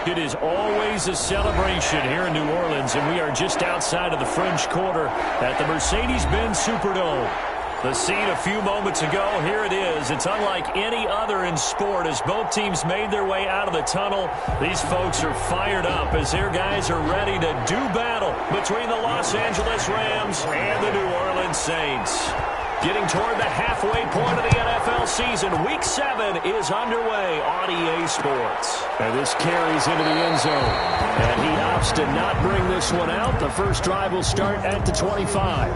It is always a celebration here in New Orleans, and we are just outside of the French Quarter at the Mercedes-Benz Superdome. The scene a few moments ago, here it is. It's unlike any other in sport as both teams made their way out of the tunnel. These folks are fired up as their guys are ready to do battle between the Los Angeles Rams and the New Orleans Saints. Getting toward the halfway point of the NFL season, Week 7 is underway on EA Sports. And this carries into the end zone. And he opts to not bring this one out. The first drive will start at the 25.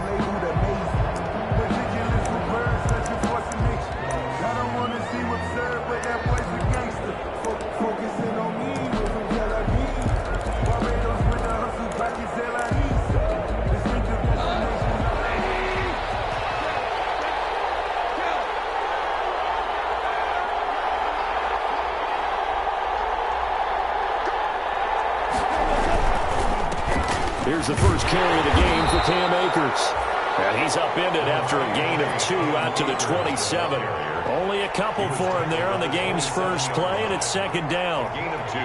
Here's the first carry of the game for Cam Akers. And he's upended after a gain of 2 out to the 27. Only a couple for him there on the game's first play, and it's second down. Gain of 2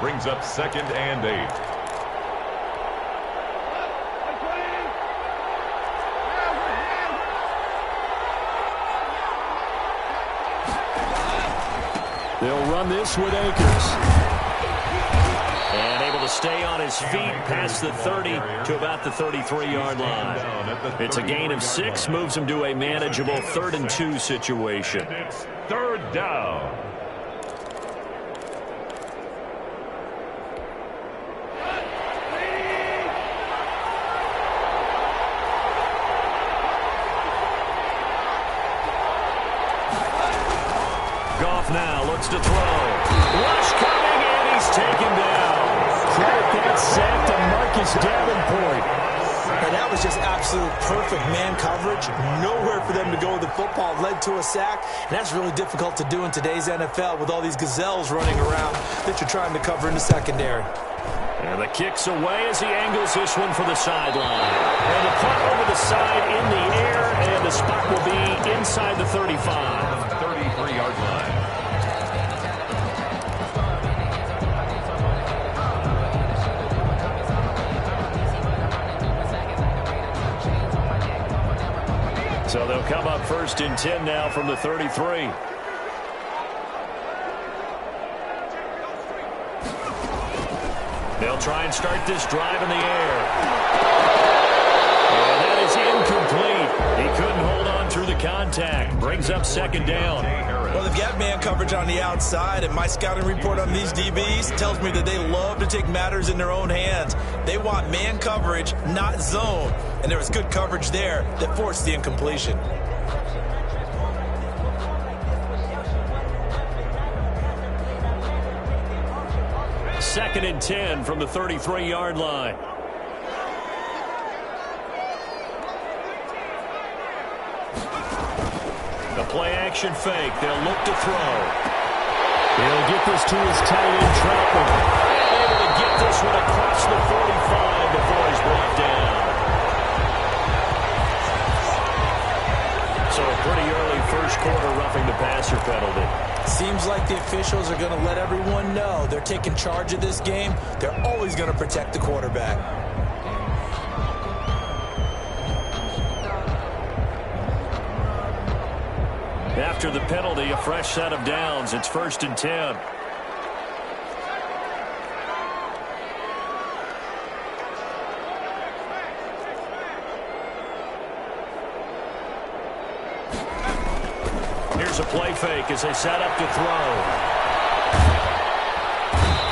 brings up 2nd and 8. They'll run this with Akers. And able to stay on his feet past the 30 to about the 33-yard line. It's a gain of 6, moves him to a manageable 3rd and 2 situation. It's 3rd down. Goff now looks to throw. Rush coming, and he's taken down. Credit that sack to Marcus Davenport. And that was just absolute perfect man coverage. Nowhere for them to go with the football. Led to a sack. And that's really difficult to do in today's NFL with all these gazelles running around that you're trying to cover in the secondary. And the kick's away as he angles this one for the sideline. And the punt over the side in the air, and the spot will be inside the 35. 33-yard line. So they'll come up 1st and 10 now from the 33. They'll try and start this drive in the air. And that is incomplete. He couldn't hold on through the contact. Brings up 2nd down. Well, they've got man coverage on the outside, and my scouting report on these DBs tells me that they love to take matters in their own hands. They want man coverage, not zone. And there was good coverage there that forced the incompletion. Second and 10 from the 33-yard line. The play-action fake. They'll look to throw. He'll get this to his tight end, Troutman. Able to get this one across the 45 before he's brought down. So a pretty early first quarter roughing the passer penalty. Seems like the officials are going to let everyone know they're taking charge of this game. They're always going to protect the quarterback. After the penalty, a fresh set of downs. It's 1st and 10. Here's a play fake as they set up to throw.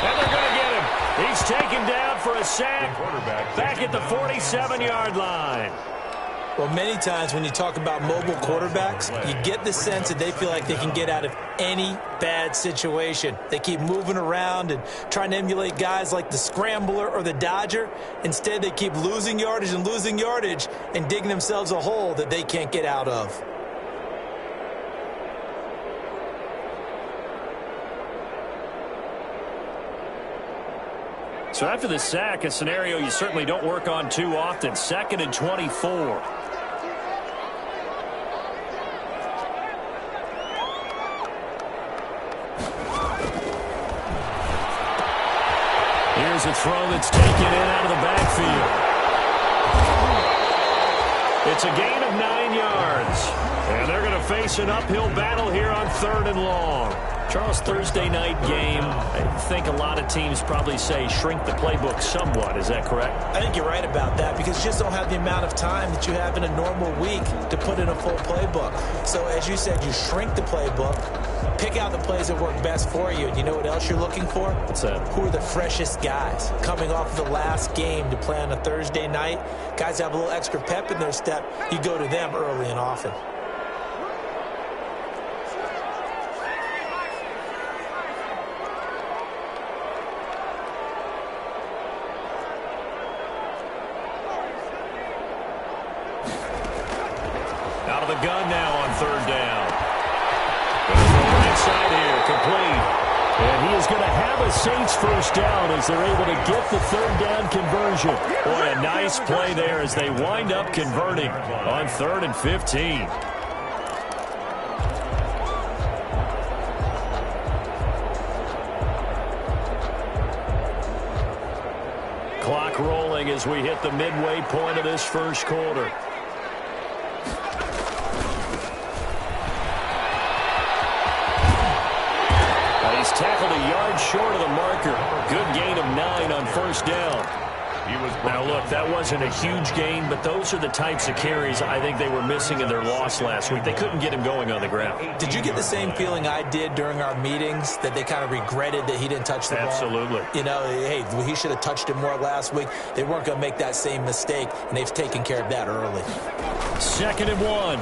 And they're going to get him. He's taken down for a sack back at the 47-yard line. Well, many times when you talk about mobile quarterbacks, you get the sense that they feel like they can get out of any bad situation. They keep moving around and trying to emulate guys like the Scrambler or the Dodger. Instead, they keep losing yardage and digging themselves a hole that they can't get out of. So after the sack, a scenario you certainly don't work on too often. 2nd and 24. Here's a throw that's taken in out of the backfield. It's a gain of 9 yards. And they're going to face an uphill battle here on 3rd and long. Charles, Thursday night game, I think a lot of teams probably say shrink the playbook somewhat. Is that correct? I think you're right about that because you just don't have the amount of time that you have in a normal week to put in a full playbook. So as you said, you shrink the playbook, pick out the plays that work best for you. And you know what else you're looking for? What's that? Who are the freshest guys coming off the last game to play on a Thursday night? Guys have a little extra pep in their step. You go to them early and often. Out of the gun now on 3rd down. Going to throw right side here, complete. And he is going to have a Saints first down as they're able to get the 3rd down conversion. Boy, a nice play there as they wind up converting on 3rd and 15. Clock rolling as we hit the midway point of this first quarter. He's tackled a yard short of the marker. Good gain of 9 on 1st down. Now, look, that wasn't a huge gain, but those are the types of carries I think they were missing in their loss last week. They couldn't get him going on the ground. Did you get the same feeling I did during our meetings, that they kind of regretted that he didn't touch the ball? Absolutely. You know, hey, he should have touched it more last week. They weren't going to make that same mistake, and they've taken care of that early. 2nd and 1.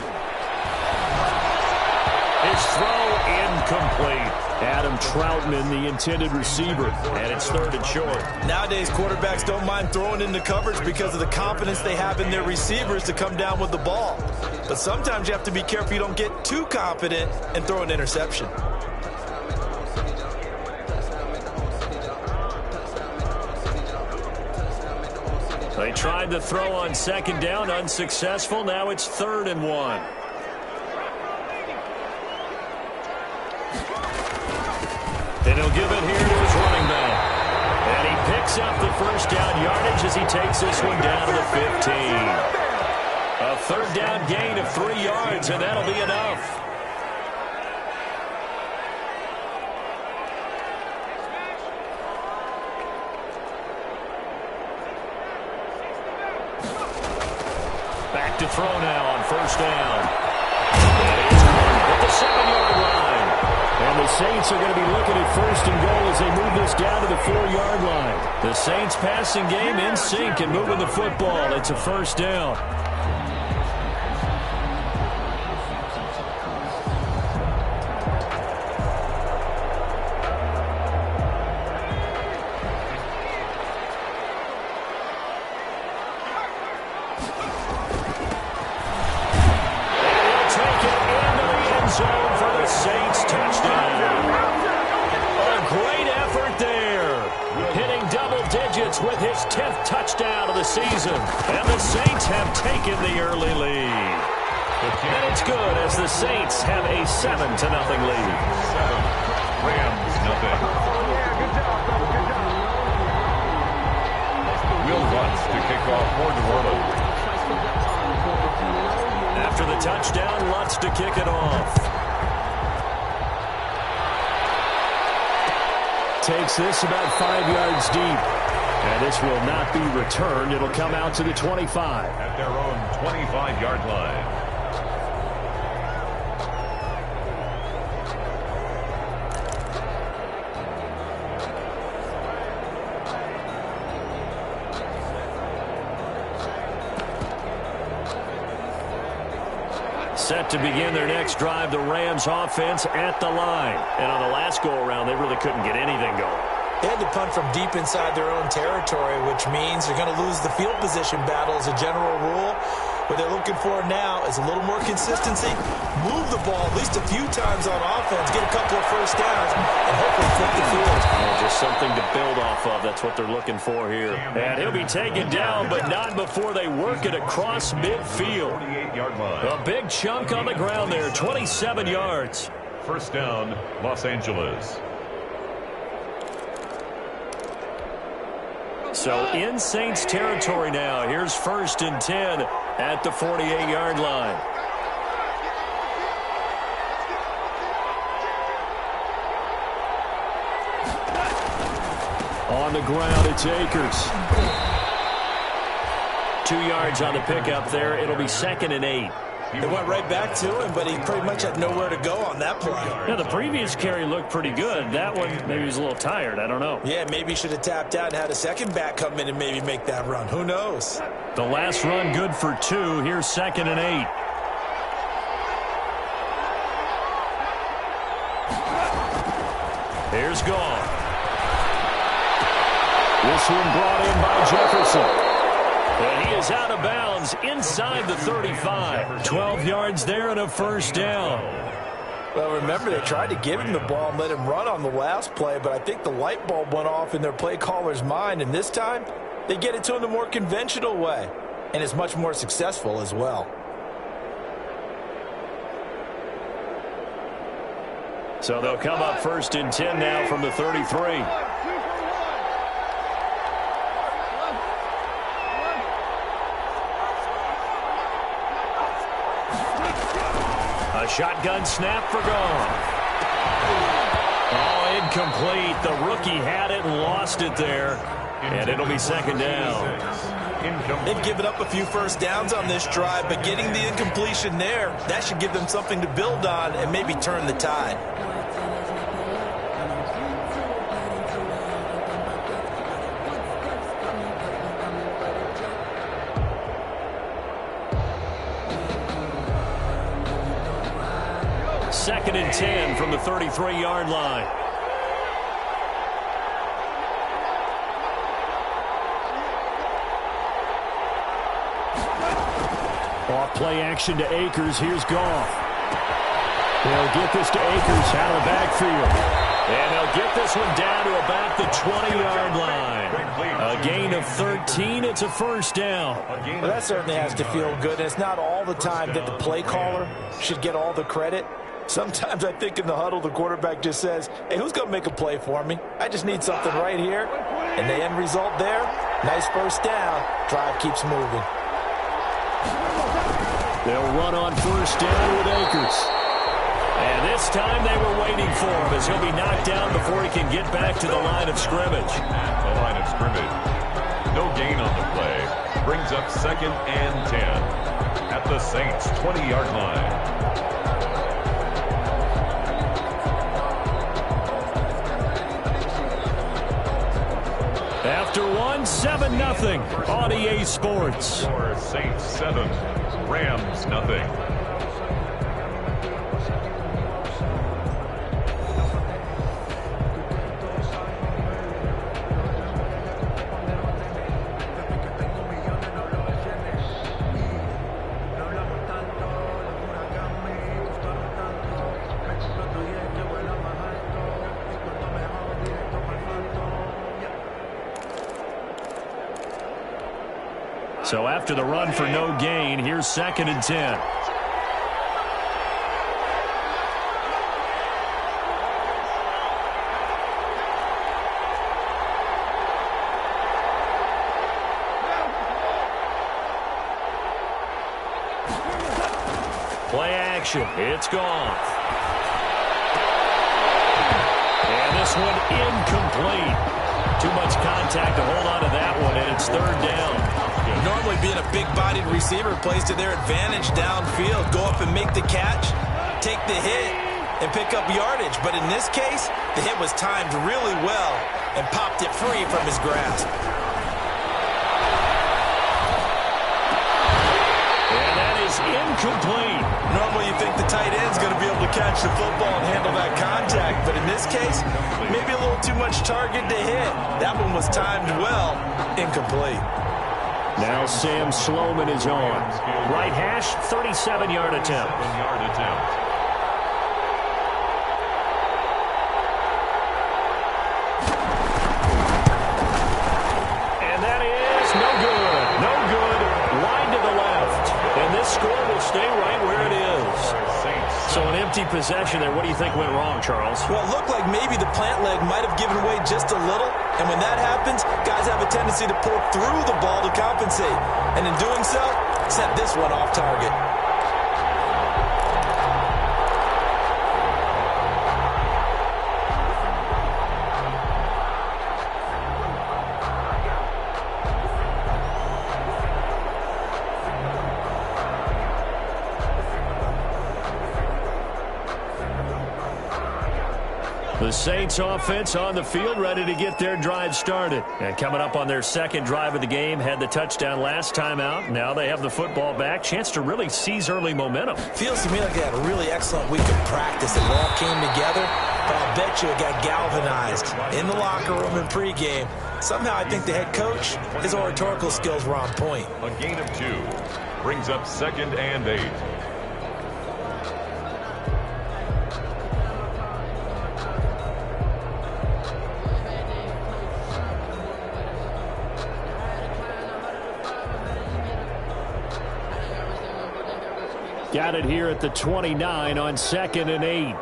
His throw incomplete. Adam Troutman, the intended receiver, and it's 3rd and short. Nowadays, quarterbacks don't mind throwing into coverage because of the confidence they have in their receivers to come down with the ball. But sometimes you have to be careful you don't get too confident and throw an interception. They tried to throw on 2nd down, unsuccessful. Now it's 3rd and 1. And he'll give it here to his running back. And he picks up the first down yardage as he takes this one down to the 15. A 3rd down gain of 3 yards, and that'll be enough. Back to throw now on 1st down. And he's at the 7-yard line. And the Saints are going to be looking at 1st and goal as they move this down to the 4-yard line. The Saints passing game in sync and moving the football. It's a 1st down. With his 10th touchdown of the season. And the Saints have taken the early lead. And it's good as the Saints have a 7-0 lead. 7. Rams, nothing. Will Lutz to kick off for New Orleans. After the touchdown, Lutz to kick it off. Takes this about 5 yards deep. And this will not be returned. It'll come out to the 25. At their own 25-yard line. Set to begin their next drive, the Rams offense at the line. And on the last go-around, they really couldn't get anything going. They had to punt from deep inside their own territory, which means they're going to lose the field position battle as a general rule. What they're looking for now is a little more consistency, move the ball at least a few times on offense, get a couple of 1st downs, and hopefully flip the field. Just something to build off of. That's what they're looking for here. And he'll be taken down, but not before they work it across midfield. 48-yard line. A big chunk on the ground there, 27 yards. 1st down, Los Angeles. So in Saints territory now. Here's 1st and 10 at the 48-yard line. On the ground, it's Akers. 2 yards on the pickup there. It'll be 2nd and 8. They went right back to him, but he pretty much had nowhere to go on that play. Yeah, the previous carry looked pretty good. That one, maybe he was a little tired. I don't know. Yeah, maybe he should have tapped out and had a second back come in and maybe make that run. Who knows? The last run good for 2. Here's 2nd and 8. Here's gone. This one brought in by Jefferson. And he is out of bounds inside the 35. 12 yards there and a 1st down. Well, remember, they tried to give him the ball and let him run on the last play, but I think the light bulb went off in their play caller's mind, and this time they get it to him the more conventional way, and it's much more successful as well. So they'll come up 1st and 10 now from the 33. A shotgun snap for gone. Oh, incomplete. The rookie had it and lost it there. And it'll be 2nd down. They've given up a few 1st downs on this drive, but getting the incompletion there, that should give them something to build on and maybe turn the tide. Second and 10 from the 33-yard line. Off play action to Akers. Here's Goff. They'll get this to Akers out of the backfield. And they'll get this one down to about the 20-yard line. A gain of 13. It's a 1st down. Well, that certainly has to feel good. And it's not all the time that the play caller should get all the credit. Sometimes I think in the huddle, the quarterback just says, hey, who's going to make a play for me? I just need something right here. And the end result there, nice 1st down. Drive keeps moving. They'll run on 1st down with Akers. And this time they were waiting for him as he'll be knocked down before he can get back to the line of scrimmage. The line of scrimmage. No gain on the play. Brings up 2nd and 10 at the Saints' 20-yard line. After 7-0 on EA Sports. Saints 7, Rams nothing. So after the run for no gain, here's 2nd and 10. Play action. It's gone. And this one incomplete. Too much contact to hold on to that one, and it's 3rd down. Normally being a big-bodied receiver plays to their advantage downfield. Go up and make the catch, take the hit, and pick up yardage. But in this case, the hit was timed really well and popped it free from his grasp. And that is incomplete. Normally you think the tight end's going to be able to catch the football and handle that contact. But in this case, maybe a little too much target to hit. That one was timed well, incomplete. Now Sam Sloman is on. Right hash, 37-yard attempt. And that is no good. No good. Wide to the left. And this score will stay right where it is. So an empty possession there. What do you think went wrong, Charles? Well, it looked like maybe the plant leg might have given way just a little. And when that happens, guys have a tendency to pull through the ball to compensate. And in doing so, set this one off target. The Saints offense on the field, ready to get their drive started. And coming up on their second drive of the game, had the touchdown last time out. Now they have the football back. Chance to really seize early momentum. Feels to me like they had a really excellent week of practice. It all came together, but I'll bet you it got galvanized in the locker room in pregame. Somehow I think the head coach, his oratorical skills were on point. A gain of 2 brings up 2nd and 8. Got it here at the 29 on 2nd and 8.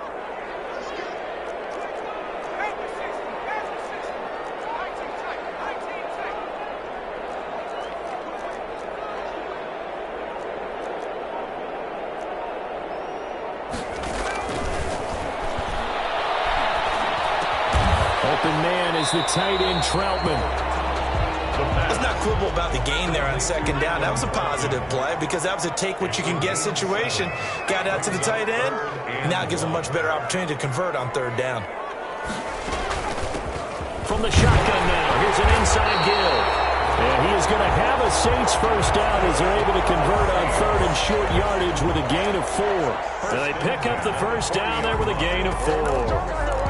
Open man is the tight end, Troutman. Let's not quibble about the gain there on 2nd down. That was a positive play because that was a take-what-you-can-get situation. Got out to the tight end. Now gives him a much better opportunity to convert on 3rd down. From the shotgun now, here's an inside give. And he is going to have a Saints first down as they're able to convert on 3rd and short yardage with a gain of 4. And they pick up the first down there with a gain of 4.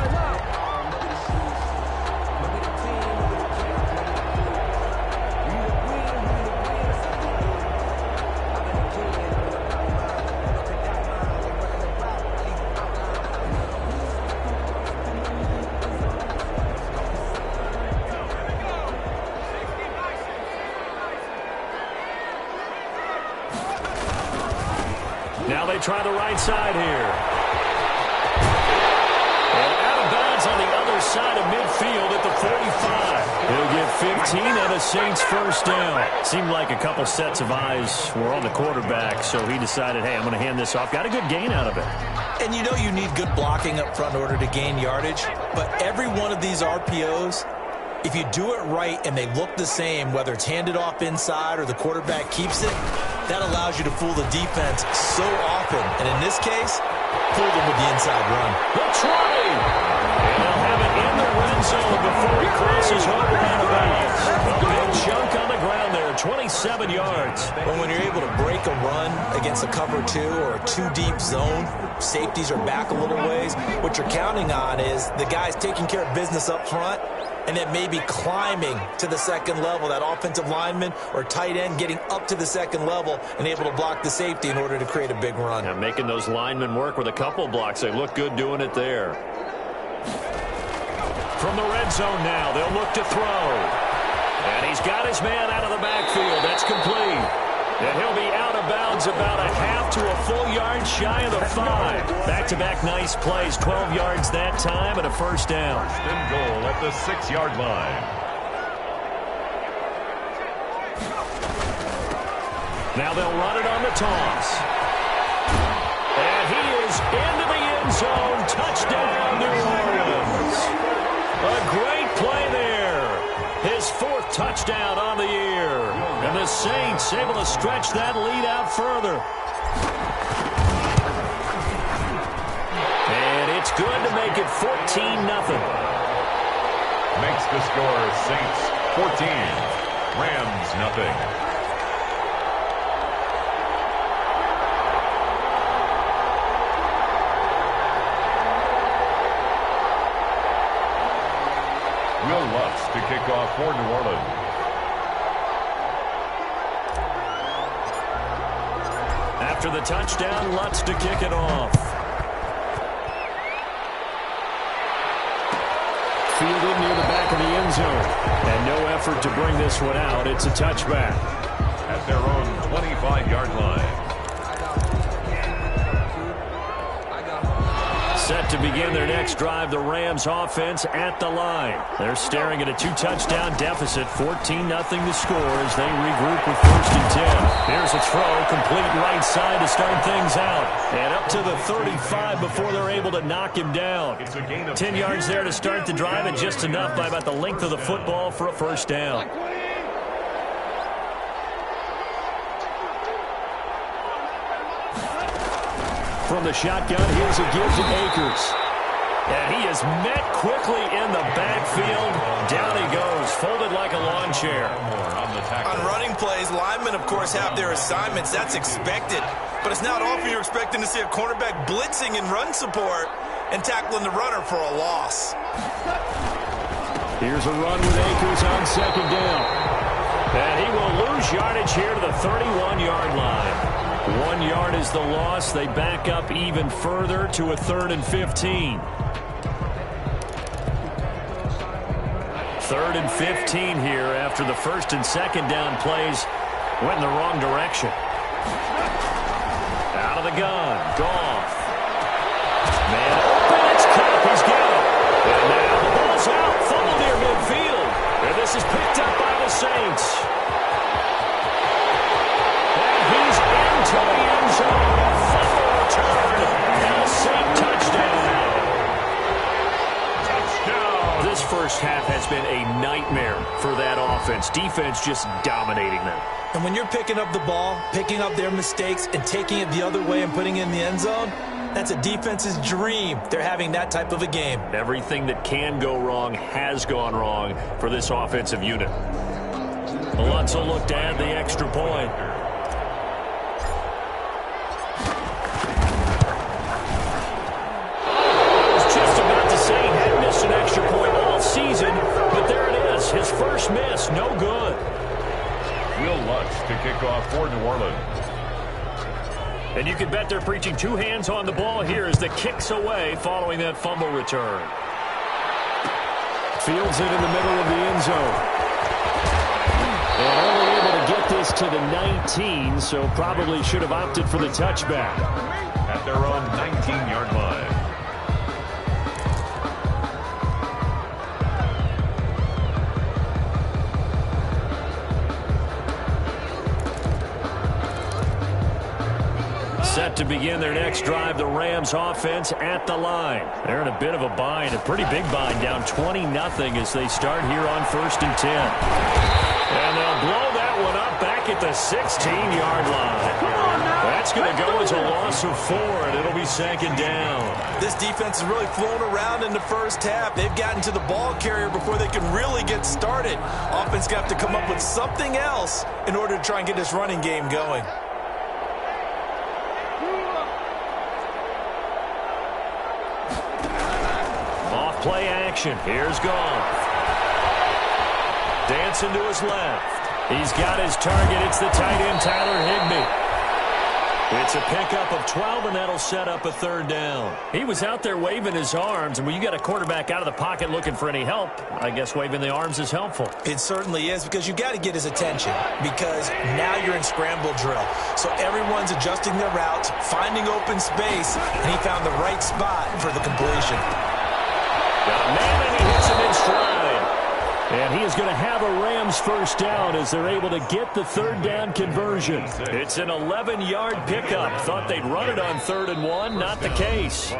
Now they try the right side here. And out of bounds on the other side of midfield at the 45. He'll get 15 and a Saints first down. Seemed like a couple sets of eyes were on the quarterback, so he decided, hey, I'm going to hand this off. Got a good gain out of it. And you know you need good blocking up front in order to gain yardage. But every one of these RPOs, if you do it right and they look the same, whether it's handed off inside or the quarterback keeps it, that allows you to fool the defense so often. And in this case, fool them with the inside run. The try! And they'll have it in the red zone before he crosses over out of bounds. A big chunk on the ground there, 27 yards. Well, when you're able to break a run against a cover 2 or a 2-deep zone, safeties are back a little ways. What you're counting on is the guys taking care of business up front and then maybe climbing to the 2nd level, that offensive lineman or tight end getting up to the 2nd level and able to block the safety in order to create a big run. Now making those linemen work with a couple blocks. They look good doing it there. From the red zone now, they'll look to throw. And he's got his man out of the backfield. That's complete. And he'll be out of bounds about a half to a full yard shy of the 5. Back-to-back nice plays, 12 yards that time and a first down. First and goal at the 6-yard line. Now they'll run it on the toss. And he is into the end zone. Touchdown, New Orleans. A great play there. His 4th touchdown on the year. And the Saints able to stretch that lead out further. And it's good to make it 14-0. Makes the score Saints 14, Rams nothing. Will Lutz to kick off for New Orleans. After the touchdown, Lutz to kick it off. Fielded near the back of the end zone. And no effort to bring this one out. It's a touchback. At their own 25-yard line. Set to begin their next drive, the Rams offense at the line. They're staring at a 2-touchdown deficit, 14-0 to score as they regroup with 1st and 10. Here's a throw, complete right side to start things out. And up to the 35 before they're able to knock him down. 10 yards there to start the drive, and just enough by about the length of the football for a first down. From the shotgun, here's a give to Akers. And he is met quickly in the backfield. Down he goes, folded like a lawn chair. On running plays, linemen, of course, have their assignments. That's expected. But it's not often you're expecting to see a cornerback blitzing in run support and tackling the runner for a loss. Here's a run with Akers on 2nd down. And he will lose yardage here to the 31-yard line. 1 yard is the loss. They back up even further to a 3rd and 15. 3rd and 15 here after the 1st and 2nd down plays went in the wrong direction. Out of the gun, Goff. Man open, it's caught, he's got it. And now the ball's out, fumble near midfield. And this is picked up by the Saints. He's into the end zone. Fumble return. And a Saint touchdown. Touchdown. This first half has been a nightmare for that offense. Defense just dominating them. And when you're picking up the ball, picking up their mistakes, and taking it the other way and putting it in the end zone, that's a defense's dream. They're having that type of a game. Everything that can go wrong has gone wrong for this offensive unit. Alonso looked to add the extra point. An extra point all season, but there it is. His first miss, no good. Will Lutz to kick off for New Orleans. And you can bet they're preaching 2 hands on the ball here as the kick's away following that fumble return. Fields it in the middle of the end zone. And only able to get this to the 19, so probably should have opted for the touchback. At their own 19-yard line. Set to begin their next drive, the Rams offense at the line. They're in a bit of a bind, a pretty big bind, down 20-0 as they start here on 1st and 10. And they'll blow that one up back at the 16-yard line. That's going to go as a loss of 4, and it'll be 2nd down. This defense has really flown around in the first half. They've gotten to the ball carrier before they can really get started. Offense going to have to come up with something else in order to try and get this running game going. Play action. Here's Goff. Dancing to his left. He's got his target. It's the tight end, Tyler Higbee. It's a pickup of 12, and that'll set up a 3rd down. He was out there waving his arms, and when you got a quarterback out of the pocket looking for any help, I guess waving the arms is helpful. It certainly is, because you got to get his attention, because now you're in scramble drill. So everyone's adjusting their routes, finding open space, and he found the right spot for the completion. Got a man, and he hits him in stride. And he is going to have a Rams first down as they're able to get the 3rd down conversion. It's an 11-yard pickup. Thought they'd run it on 3rd and 1. Not the case.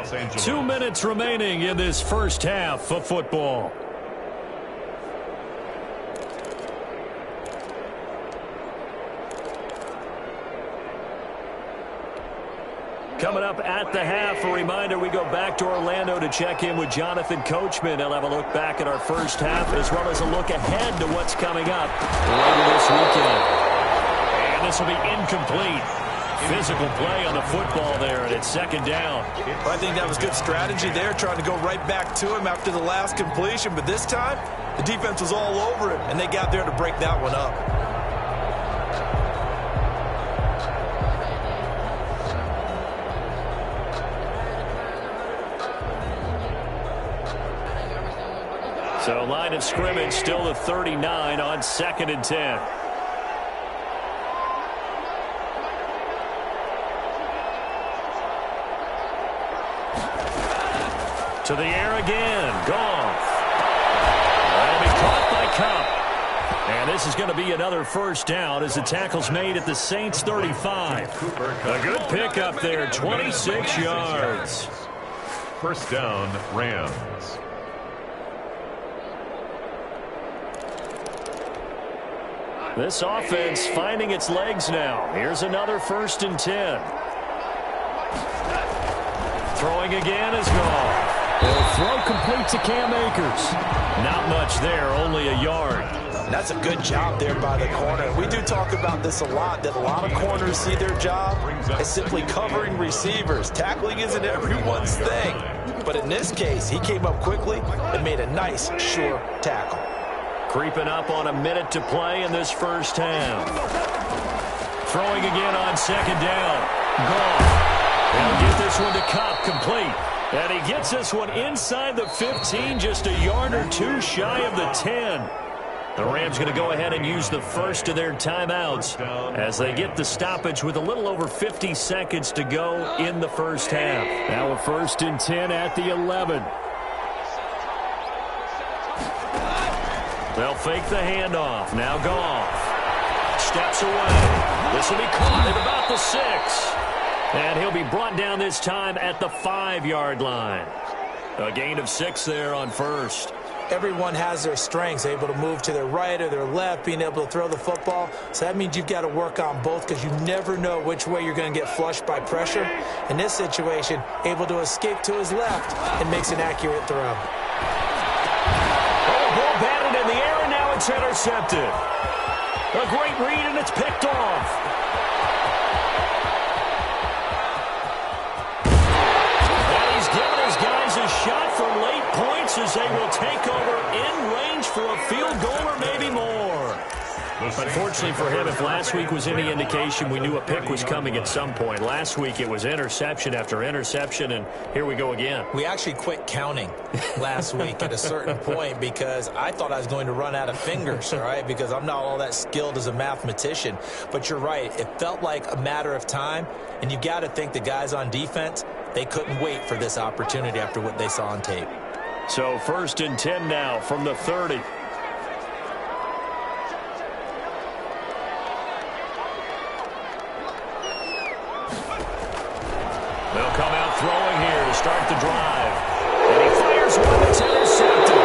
2 minutes remaining in this first half of football. Coming up at the half, a reminder, we go back to Orlando to check in with Jonathan Coachman. He'll have a look back at our first half as well as a look ahead to what's coming up later this weekend. And this will be incomplete. Physical play on the football there, and it's 2nd down. Well, I think that was good strategy there, trying to go right back to him after the last completion. But this time, the defense was all over it, and they got there to break that one up. So line of scrimmage still the 39 on 2nd and 10. To the air again. Goff. That'll be caught by Cup. And this is going to be another first down as the tackle's made at the Saints 35. A good pickup there, 26 yards. First down, Rams. This offense finding its legs now. Here's another 1st and 10. Throwing again is Goff. They'll throw complete to Cam Akers. Not much there, only a yard. That's a good job there by the corner. We do talk about this a lot, that a lot of corners see their job as simply covering receivers. Tackling isn't everyone's thing. But in this case, he came up quickly and made a nice, sure tackle. Creeping up on a minute to play in this first half. Throwing again on 2nd down. Goff. They'll get this one to Cup, complete. And he gets this one inside the 15, just a yard or two shy of the 10. The Rams going to go ahead and use the first of their timeouts as they get the stoppage with a little over 50 seconds to go in the first half. Now a 1st and 10 at the 11. They'll fake the handoff. Now Goff steps away. This will be caught at about the 6. And he'll be brought down this time at the 5-yard line. A gain of 6 there on first. Everyone has their strengths, able to move to their right or their left, being able to throw the football. So that means you've got to work on both because you never know which way you're going to get flushed by pressure. In this situation, able to escape to his left and makes an accurate throw. Oh, ball batted in the air, and now it's intercepted. A great read, and it's picked off. A shot for late points as they will take over in range for a field goal or maybe more. Unfortunately for him, if last week was any indication, we knew a pick was coming at some point. Last week it was interception after interception, and here we go again. We actually quit counting last week at a certain point because I thought I was going to run out of fingers, all right, because I'm not all that skilled as a mathematician. But you're right. It felt like a matter of time, and you've got to think the guys on defense, they couldn't wait for this opportunity after what they saw on tape. So 1st and 10 now from the 30. They'll come out throwing here to start the drive. And he fires one that's intercepted.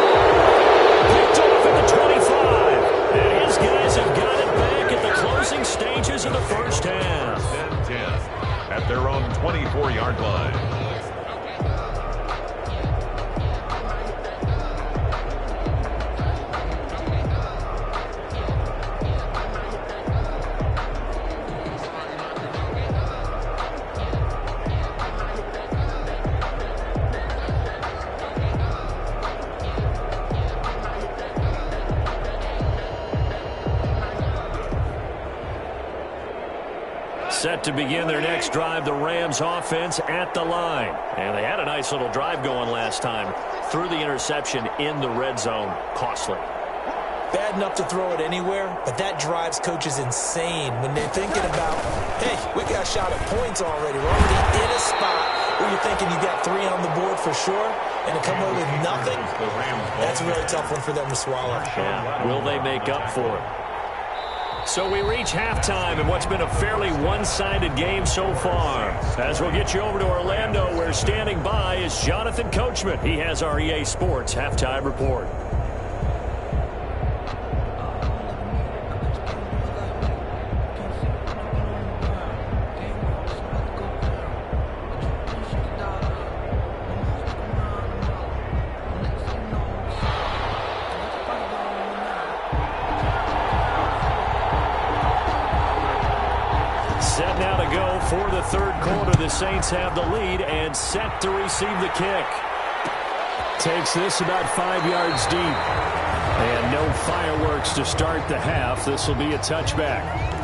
Picked off at the 25. And his guys have got it back at the closing stages of the first half. 10-10 at their own 24-yard line. Set to begin their next drive, the Rams offense at the line. And they had a nice little drive going last time. Threw the interception in the red zone. Costly. Bad enough to throw it anywhere, but that drives coaches insane when they're thinking about, hey, we got shot at points already. We're already in a spot where you're thinking you got 3 on the board for sure, and to come away with nothing, that's a really tough one for them to swallow. Yeah. Will they make up for it? So we reach halftime in what's been a fairly one-sided game so far. As we'll get you over to Orlando, where standing by is Jonathan Coachman. He has our EA Sports Halftime Report. Set now to go for the third quarter. The Saints have the lead and set to receive the kick. Takes this about 5 yards deep. And no fireworks to start the half. This will be a touchback.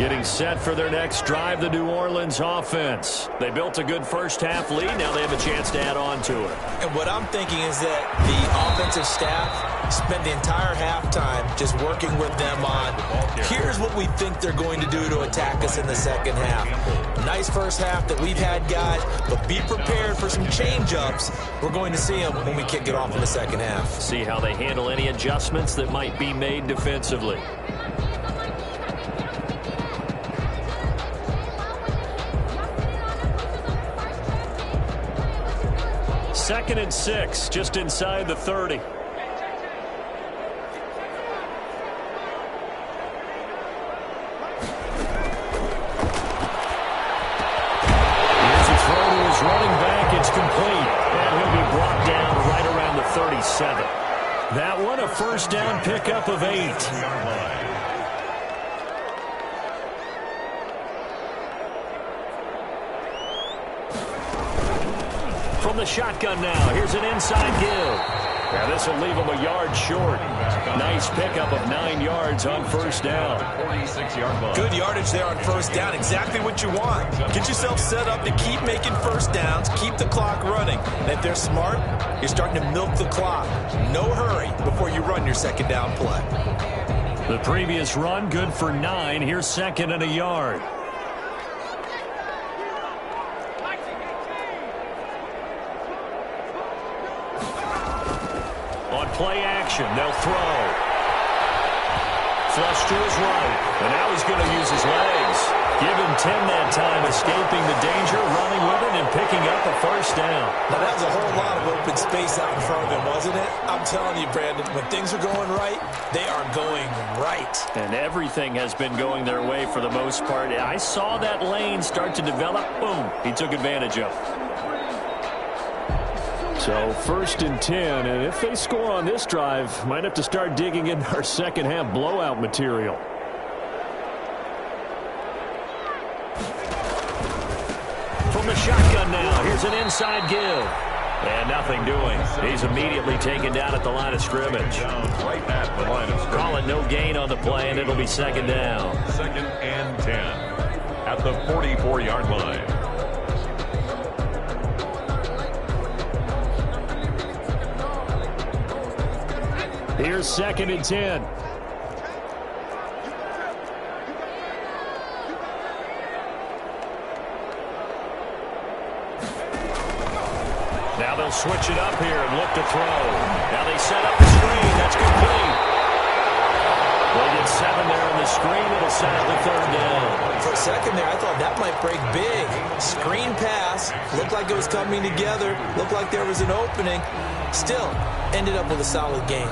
Getting set for their next drive, the New Orleans offense. They built a good first-half lead. Now they have a chance to add on to it. And what I'm thinking is that the offensive staff spent the entire halftime just working with them on, here's what we think they're going to do to attack us in the second half. Nice first half that we've had, guys, but be prepared for some change-ups. We're going to see them when we kick it off in the second half. See how they handle any adjustments that might be made defensively. Second and 6, just inside the 30. Here's a throw to his running back. It's complete. And he'll be brought down right around the 37. That one a first down pickup of 8. From the shotgun now, here's an inside give. Now this will leave him a yard short. Nice pickup of 9 yards on first down. 46-yard line. Good yardage there on first down. Exactly what you want. Get yourself set up to keep making first downs, keep the clock running. And if they're smart, you're starting to milk the clock. No hurry before you run your second down play. The previous run, good for 9. Here's second and a yard. On play action, they'll throw. Flush to his right, and now he's going to use his legs. Give him 10 that time, escaping the danger, running with it, and picking up a first down. Now, that was a whole lot of open space out in front of him, wasn't it? I'm telling you, Brandon, when things are going right, they are going right. And everything has been going their way for the most part. I saw that lane start to develop. Boom, he took advantage of it. So first and 10, and if they score on this drive, might have to start digging in our second half blowout material. From the shotgun now, here's an inside give. And nothing doing. He's immediately taken down at the line of scrimmage. Right at the line of scrimmage. Call it no gain on the play, and it'll be second down. Second and 10 at the 44-yard line. Here's second and 10. Now they'll switch it up here and look to throw. Now they set up the screen. That's complete. They'll get 7 there on the screen. It'll set up the third down. For a second there, I thought that might break big. Screen pass. Looked like it was coming together. Looked like there was an opening. Still, ended up with a solid game.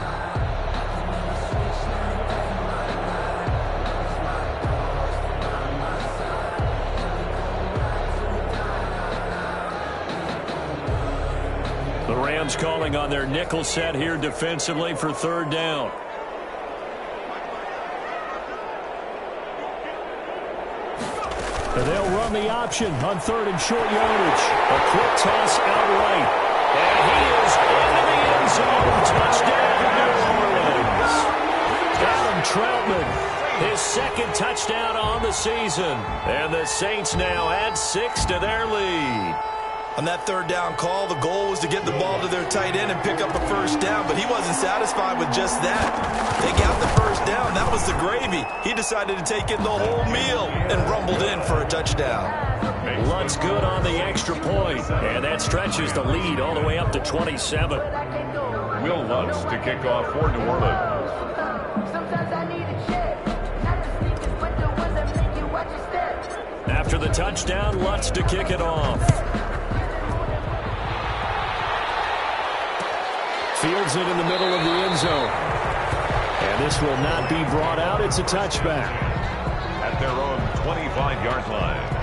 The Rams calling on their nickel set here defensively for third down. And they'll run the option on third and short yardage. A quick toss outright. And he is into the end zone. Touchdown, New Orleans. Adam Troutman, his second touchdown on the season. And the Saints now add 6 to their lead. On that third down call, the goal was to get the ball to their tight end and pick up a first down, but he wasn't satisfied with just that. They got the first down. That was the gravy. He decided to take in the whole meal and rumbled in for a touchdown. Lutz good on the extra point, and that stretches the lead all the way up to 27. Will Lutz to kick off for New Orleans. After the touchdown, Lutz to kick it off. Fields it in the middle of the end zone. And this will not be brought out. It's a touchback. At their own 25-yard line.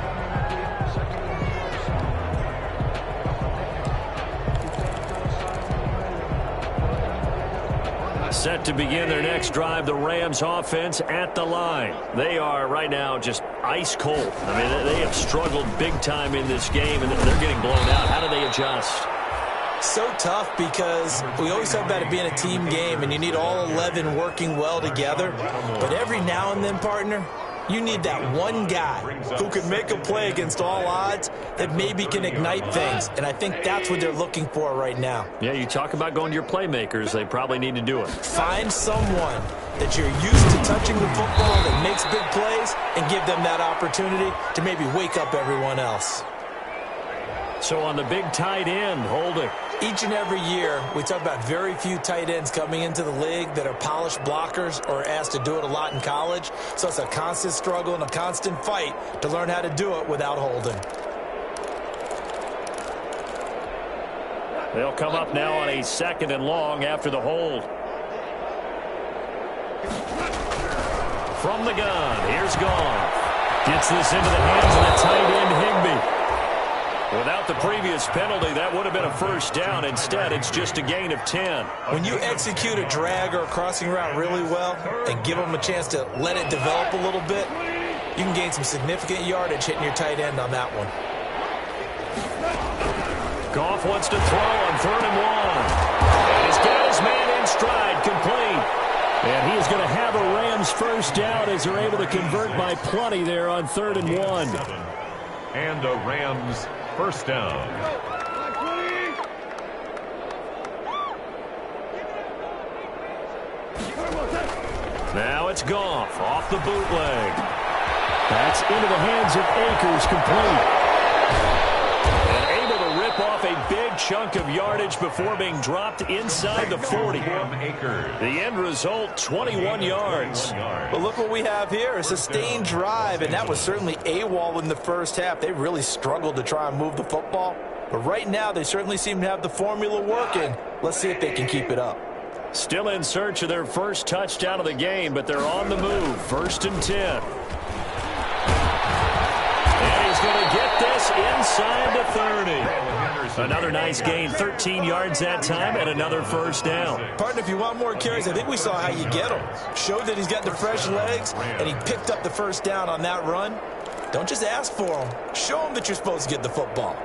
Set to begin their next drive, the Rams offense at the line. They are right now just ice cold. I mean, they have struggled big time in this game, and they're getting blown out. How do they adjust? So tough because we always talk about it being a team game and you need all 11 working well together. But every now and then, partner, You need that one guy who can make a play against all odds that maybe can ignite things, and I think that's what they're looking for right now. Yeah, you talk about going to your playmakers. They probably need to do it. Find someone that you're used to touching the football that makes big plays and give them that opportunity to maybe wake up everyone else. So on the big tight end, holding. Each and every year, we talk about very few tight ends coming into the league that are polished blockers or asked to do it a lot in college. So it's a constant struggle and a constant fight to learn how to do it without holding. They'll come up now on a 2nd and long after the hold. From the gun, here's Goff. Gets this into the hands of the tight end, Higbee. Without the previous penalty, that would have been a first down. Instead, it's just a gain of 10. When you execute a drag or a crossing route really well and give them a chance to let it develop a little bit, you can gain some significant yardage hitting your tight end on that one. Goff wants to throw on 3rd and 1. And he's got his man in stride, complete. And he is going to have a Rams first down as they're able to convert by plenty there on 3rd and 1. And a Rams first down. Now it's Goff off the bootleg. That's into the hands of Akers, complete. And able to rip off a big chunk of yardage before being dropped inside the 40. The end result, 21 yards. But look what we have here, a sustained drive, and that was certainly AWOL in the first half. They really struggled to try and move the football. But right now, they certainly seem to have the formula working. Let's see if they can keep it up. Still in search of their first touchdown of the game, but they're on the move. 1st and 10. And he's going to get this inside the 30. Another nice gain, 13 yards that time, and another first down. Partner, if you want more carries, I think we saw how you get them. Showed that he's got the fresh legs, and he picked up the first down on that run. Don't just ask for them. Show them that you're supposed to get the football.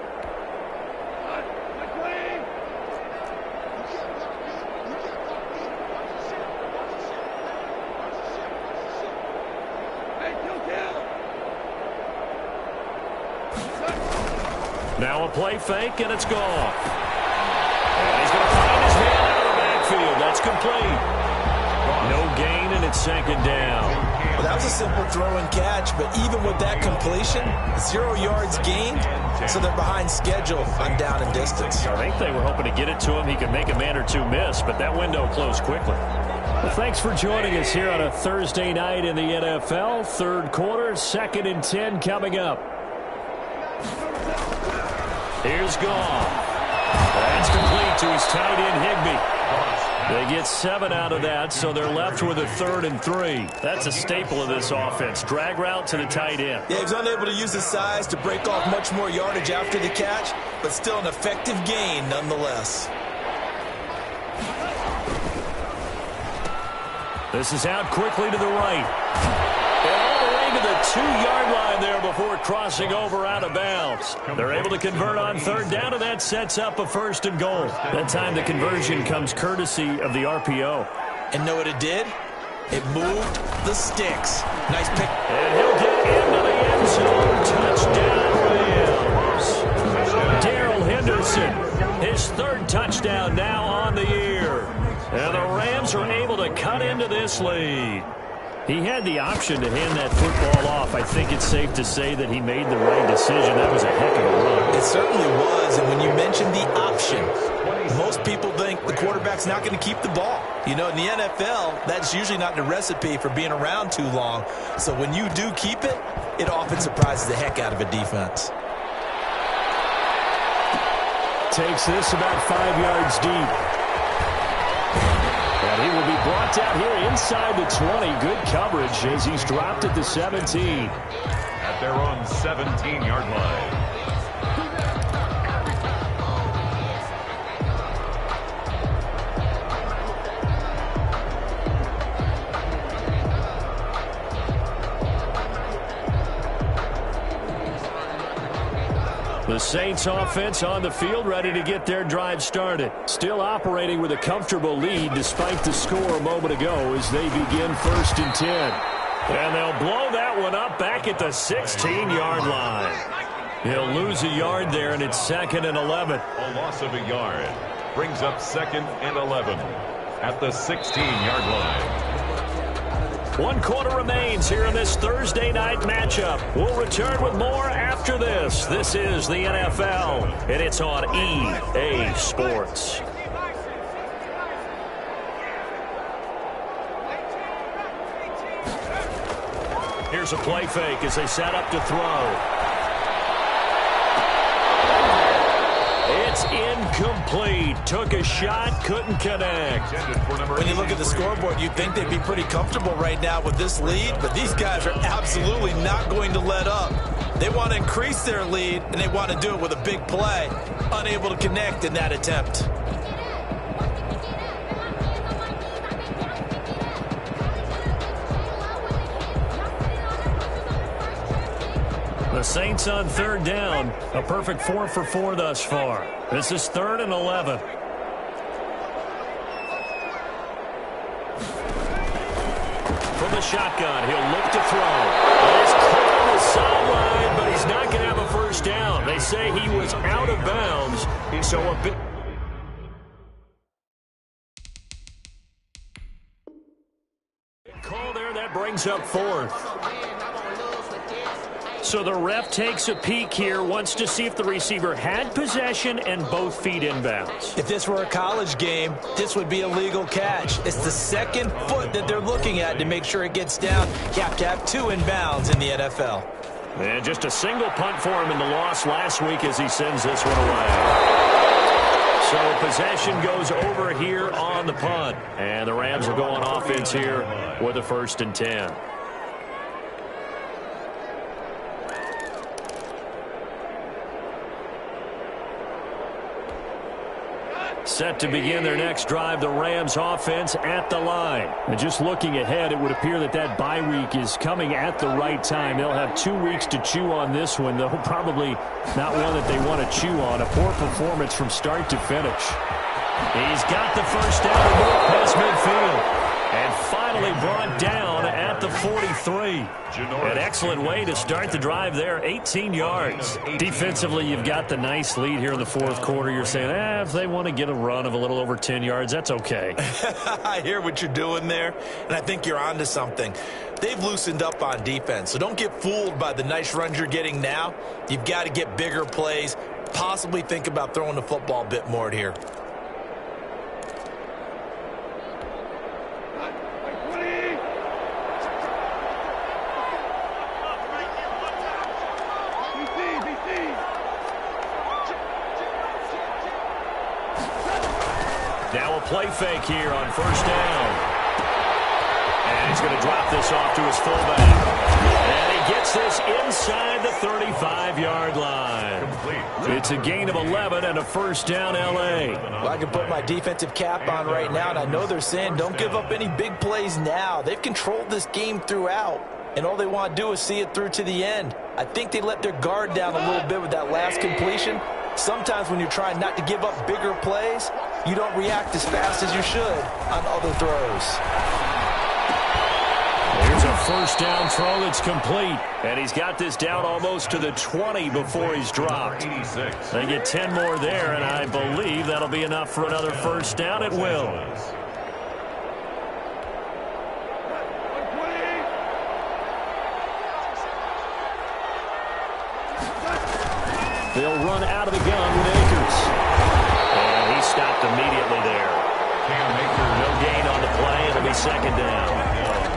Now a play fake, and it's gone. And he's going to find his man out of the backfield. That's complete. No gain, and it's 2nd down. Well, that was a simple throw and catch, but even with that completion, 0 yards gained, so they're behind schedule on down and distance. I think they were hoping to get it to him. He could make a man or two miss, but that window closed quickly. Well, thanks for joining us here on a Thursday night in the NFL. 3rd quarter, 2nd and 10 coming up. Here's Goff. That's complete to his tight end, Higbee. They get 7 out of that, so they're left with a 3rd and 3. That's a staple of this offense. Drag route to the tight end. Yeah, he's unable to use his size to break off much more yardage after the catch, but still an effective gain nonetheless. This is out quickly to the right. And all the way to the 2-yard line there before crossing over out of bounds. They're able to convert on 3rd down, and that sets up a 1st and goal. That time the conversion comes courtesy of the RPO. And know what it did? It moved the sticks. Nice pick. And he'll get into the end zone. Touchdown, Rams. Darrell Henderson, his 3rd touchdown now on the year. And the Rams are able to cut into this lead. He had the option to hand that football off. I think it's safe to say that he made the right decision. That was a heck of a run. It certainly was, and when you mentioned the option, most people think the quarterback's not going to keep the ball. You know, in the NFL, that's usually not the recipe for being around too long. So when you do keep it, it often surprises the heck out of a defense. Takes this about 5 yards deep. And he will be brought down here inside the 20. Good coverage as he's dropped at the 17. At their own 17-yard line. The Saints offense on the field, ready to get their drive started. Still operating with a comfortable lead despite the score a moment ago as they begin 1st and 10. And they'll blow that one up back at the 16-yard line. He'll lose a yard there, and it's 2nd and 11. A loss of a yard brings up 2nd and 11 at the 16-yard line. 1 quarter remains here in this Thursday night matchup. We'll return with more after this. This is the NFL, and it's on EA Sports. Here's a play fake as they set up to throw. It's incomplete. Took a shot, couldn't connect. When you look at the scoreboard, you'd think they'd be pretty comfortable right now with this lead, but these guys are absolutely not going to let up. They want to increase their lead, and they want to do it with a big play. Unable to connect in that attempt. The Saints on 3rd down. A perfect 4 for 4 thus far. This is 3rd and 11. From the shotgun, he'll look to throw. It's caught on the sideline, but he's not going to have a first down. They say he was out of bounds, so a bit... Call there, that brings up 4th. So the ref takes a peek here, wants to see if the receiver had possession and both feet inbounds. If this were a college game, this would be a legal catch. It's the 2nd foot that they're looking at to make sure it gets down. You have to have 2 inbounds in the NFL. And just a single punt for him in the loss last week as he sends this one away. So possession goes over here on the punt. And the Rams will go on offense here with a 1st and 10. Set to begin their next drive, the Rams offense at the line. And just looking ahead, it would appear that that bye week is coming at the right time. They'll have 2 weeks to chew on this one, though probably not one that they want to chew on. A poor performance from start to finish. He's got the first down and more past midfield. And finally brought down at the 43. An excellent way to start the drive there, 18 yards. Defensively, you've got the nice lead here in the 4th quarter. You're saying, if they want to get a run of a little over 10 yards, that's okay. I hear what you're doing there, and I think you're onto something. They've loosened up on defense, so don't get fooled by the nice runs you're getting now. You've got to get bigger plays, possibly think about throwing the football a bit more here. Now a play fake here on 1st down. And he's going to drop this off to his fullback. And he gets this inside the 35-yard line. It's a gain of 11 and a 1st down, L.A. Well, I can put my defensive cap on right now, and I know they're saying don't give up any big plays now. They've controlled this game throughout, and all they want to do is see it through to the end. I think they let their guard down a little bit with that last completion. Sometimes when you're trying not to give up bigger plays, you don't react as fast as you should on other throws. Here's a 1st down throw that's complete. And he's got this down almost to the 20 before he's dropped. They get 10 more there, and I believe that'll be enough for another 1st down. It will. They'll run out of the gun with Akers. And he stopped immediately there. No gain on the play. It'll be 2nd down.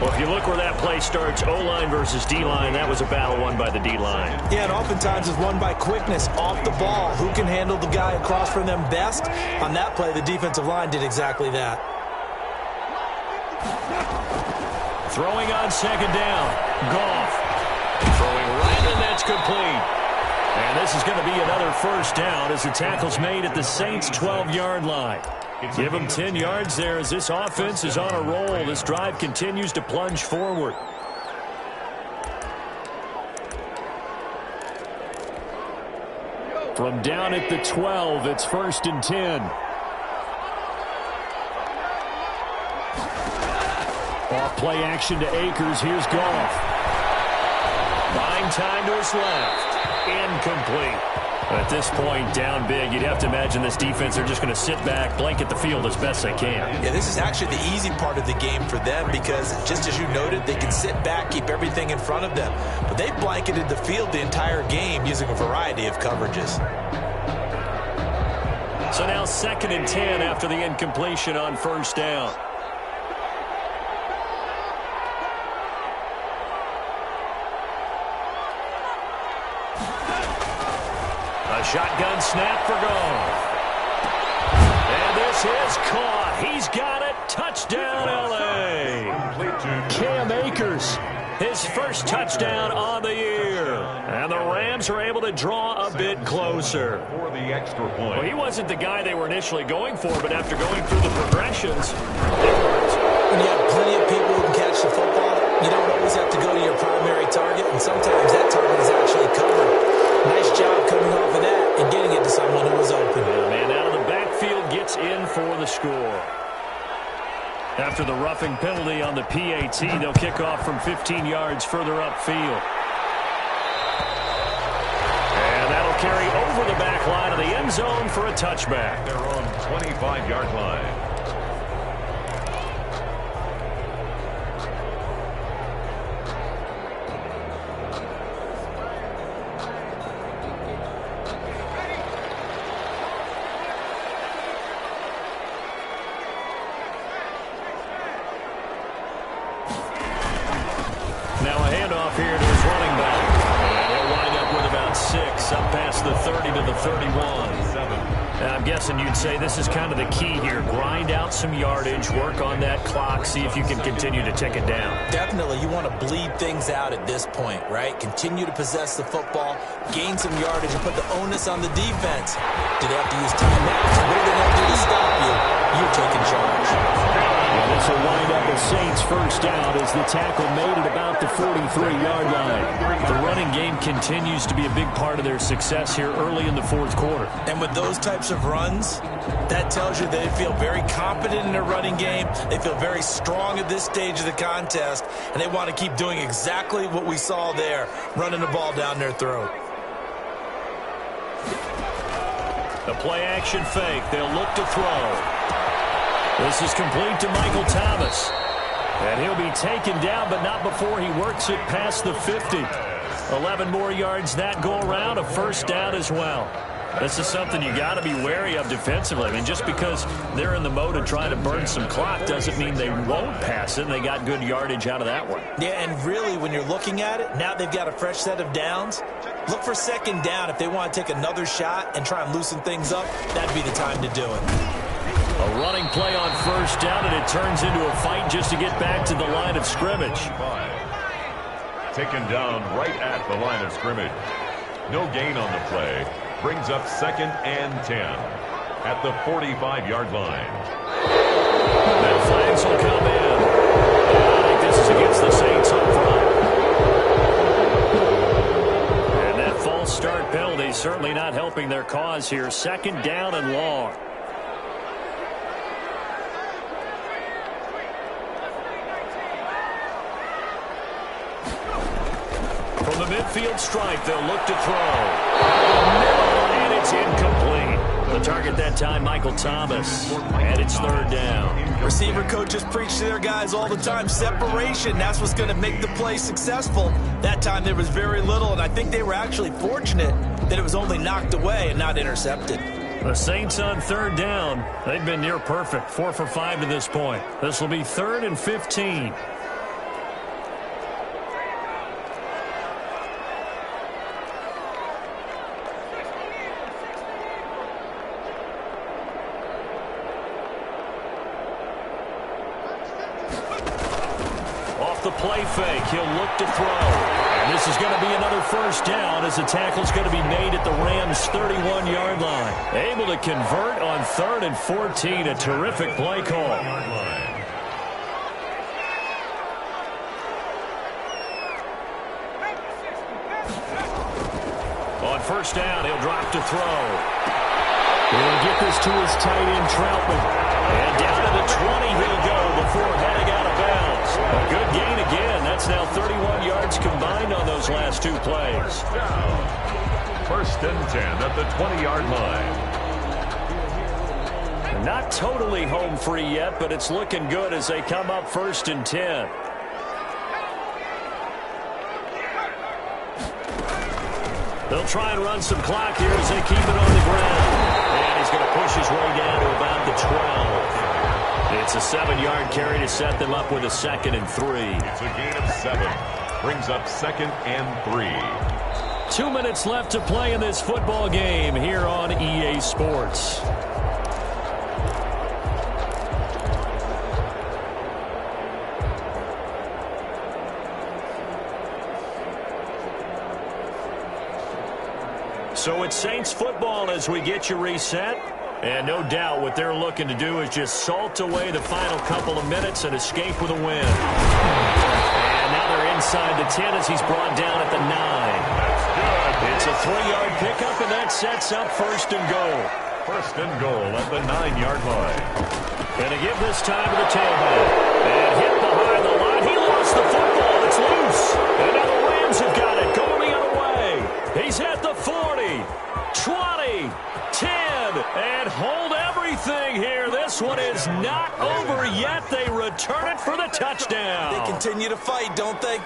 Well, if you look where that play starts, O-line versus D-line, that was a battle won by the D-line. Yeah, and oftentimes it's won by quickness off the ball. Who can handle the guy across from them best? On that play, the defensive line did exactly that. Throwing on 2nd down. Goff. Throwing right, and that's complete. And this is going to be another 1st down as the tackle's made at the Saints' 12-yard line. Give them 10 yards there as this offense is on a roll. This drive continues to plunge forward. From down at the 12, it's 1st and 10. play action to Akers. Here's Goff. Buying time to his left. Incomplete. At this point, down big, you'd have to imagine this defense, they're just going to sit back, blanket the field as best they can. Yeah, this is actually the easy part of the game for them because, just as you noted, they can sit back, keep everything in front of them. But they blanketed the field the entire game using a variety of coverages. So now 2nd and 10 after the incompletion on first down. A shotgun snap for Goff. And this is caught. He's got it. Touchdown, L.A. Cam Akers, his first touchdown on the year. And the Rams are able to draw a bit closer. For the extra point. Well, he wasn't the guy they were initially going for, but after going through the progressions, it worked. When you have plenty of people who can catch the football, you don't always have to go to your primary target, and sometimes that target is actually covered. Nice job coming off of that and getting it to someone who was open. Yeah, man, out of the backfield gets in for the score. After the roughing penalty on the PAT, they'll kick off from 15 yards further upfield. And that'll carry over the back line of the end zone for a touchback. They're on 25-yard line. Now a handoff here to his running back. And he'll wind up with about 6, up past the 30 to the 31. And I'm guessing you'd say this is kind of the key here. Grind out some yardage, work on that clock, see if you can continue to tick it down. Definitely, you want to bleed things out at this point, right? Continue to possess the football, gain some yardage, and put the onus on the defense. Do they have to use timeouts? What are they going to do to stop you? You're taking charge. Well, this will wind up a Saints first down as the tackle made at about the 43-yard line. The running game continues to be a big part of their success here early in the fourth quarter. And with those types of runs, that tells you they feel very confident in their running game. They feel very strong at this stage of the contest, and they want to keep doing exactly what we saw there, running the ball down their throat. The play-action fake. They'll look to throw. This is complete to Michael Thomas. And he'll be taken down, but not before he works it past the 50. 11 more yards that go around, a first down as well. This is something you got to be wary of defensively. I mean, just because they're in the mode of trying to burn some clock doesn't mean they won't pass it, and they got good yardage out of that one. Yeah, and really, when you're looking at it, now they've got a fresh set of downs. Look for second down if they want to take another shot and try and loosen things up. That'd be the time to do it. A running play on first down, and it turns into a fight just to get back to the line of scrimmage. Taken down right at the line of scrimmage. No gain on the play. Brings up 2nd and 10 at the 45-yard line. That flags will come in. I think this is against the Saints up front. And that false start penalty certainly not helping their cause here. 2nd down and long. From the midfield stripe, they'll look to throw. And it's incomplete. The target that time, Michael Thomas. And it's 3rd down. Receiver coaches preach to their guys all the time. Separation, that's what's going to make the play successful. That time there was very little, and I think they were actually fortunate that it was only knocked away and not intercepted. The Saints on 3rd down. They've been near perfect. 4 for 5 to this point. This will be 3rd and 15. The play fake. He'll look to throw. And this is going to be another first down as the tackle's going to be made at the Rams' 31-yard line. Able to convert on 3rd and 14. A terrific play call. On first down, he'll drop to throw. He'll get this to his tight end, Troutman. And down to the 20 he'll go before heading out of bounds. A good gain again. That's now 31 yards combined on those last two plays. First and 10 at the 20-yard line. Not totally home free yet, but it's looking good as they come up first and 10. They'll try and run some clock here as they keep it on the ground. And he's going to push his way down to about the 12. It's a 7-yard carry to set them up with a 2nd and 3. It's a gain of 7. Brings up 2nd and 3. 2 minutes left to play in this football game here on EA Sports. So it's Saints football as we get you reset. And no doubt what they're looking to do is just salt away the final couple of minutes and escape with a win. And now they're inside the 10 as he's brought down at the 9. It's a 3-yard pickup, and that sets up first and goal. First and goal at the 9-yard line. Going to give this time to the tailback. And hit behind the line. He lost the football. It's loose. And now the Rams have got it. Going the other way. He's at the 40, 20, 10, and hold everything here. This one is not over yet. They return it for the touchdown. They continue to fight, don't they?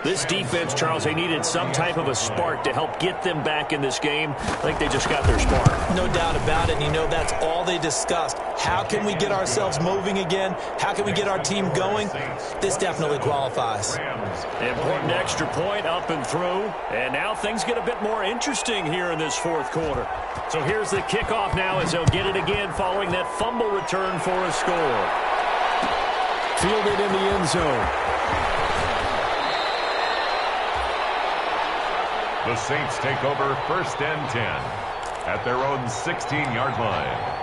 This defense, Charles, they needed some type of a spark to help get them back in this game. I think they just got their spark. No doubt about it. And you know, that's all they discussed. How can we get ourselves moving again? How can we get our team going? This definitely qualifies. Important extra point up and through. And now things get a bit more interesting here in this fourth quarter. So here's the kickoff now as they'll get it again following that fumble return for a score. Fielded in the end zone. The Saints take over first and 10 at their own 16-yard line.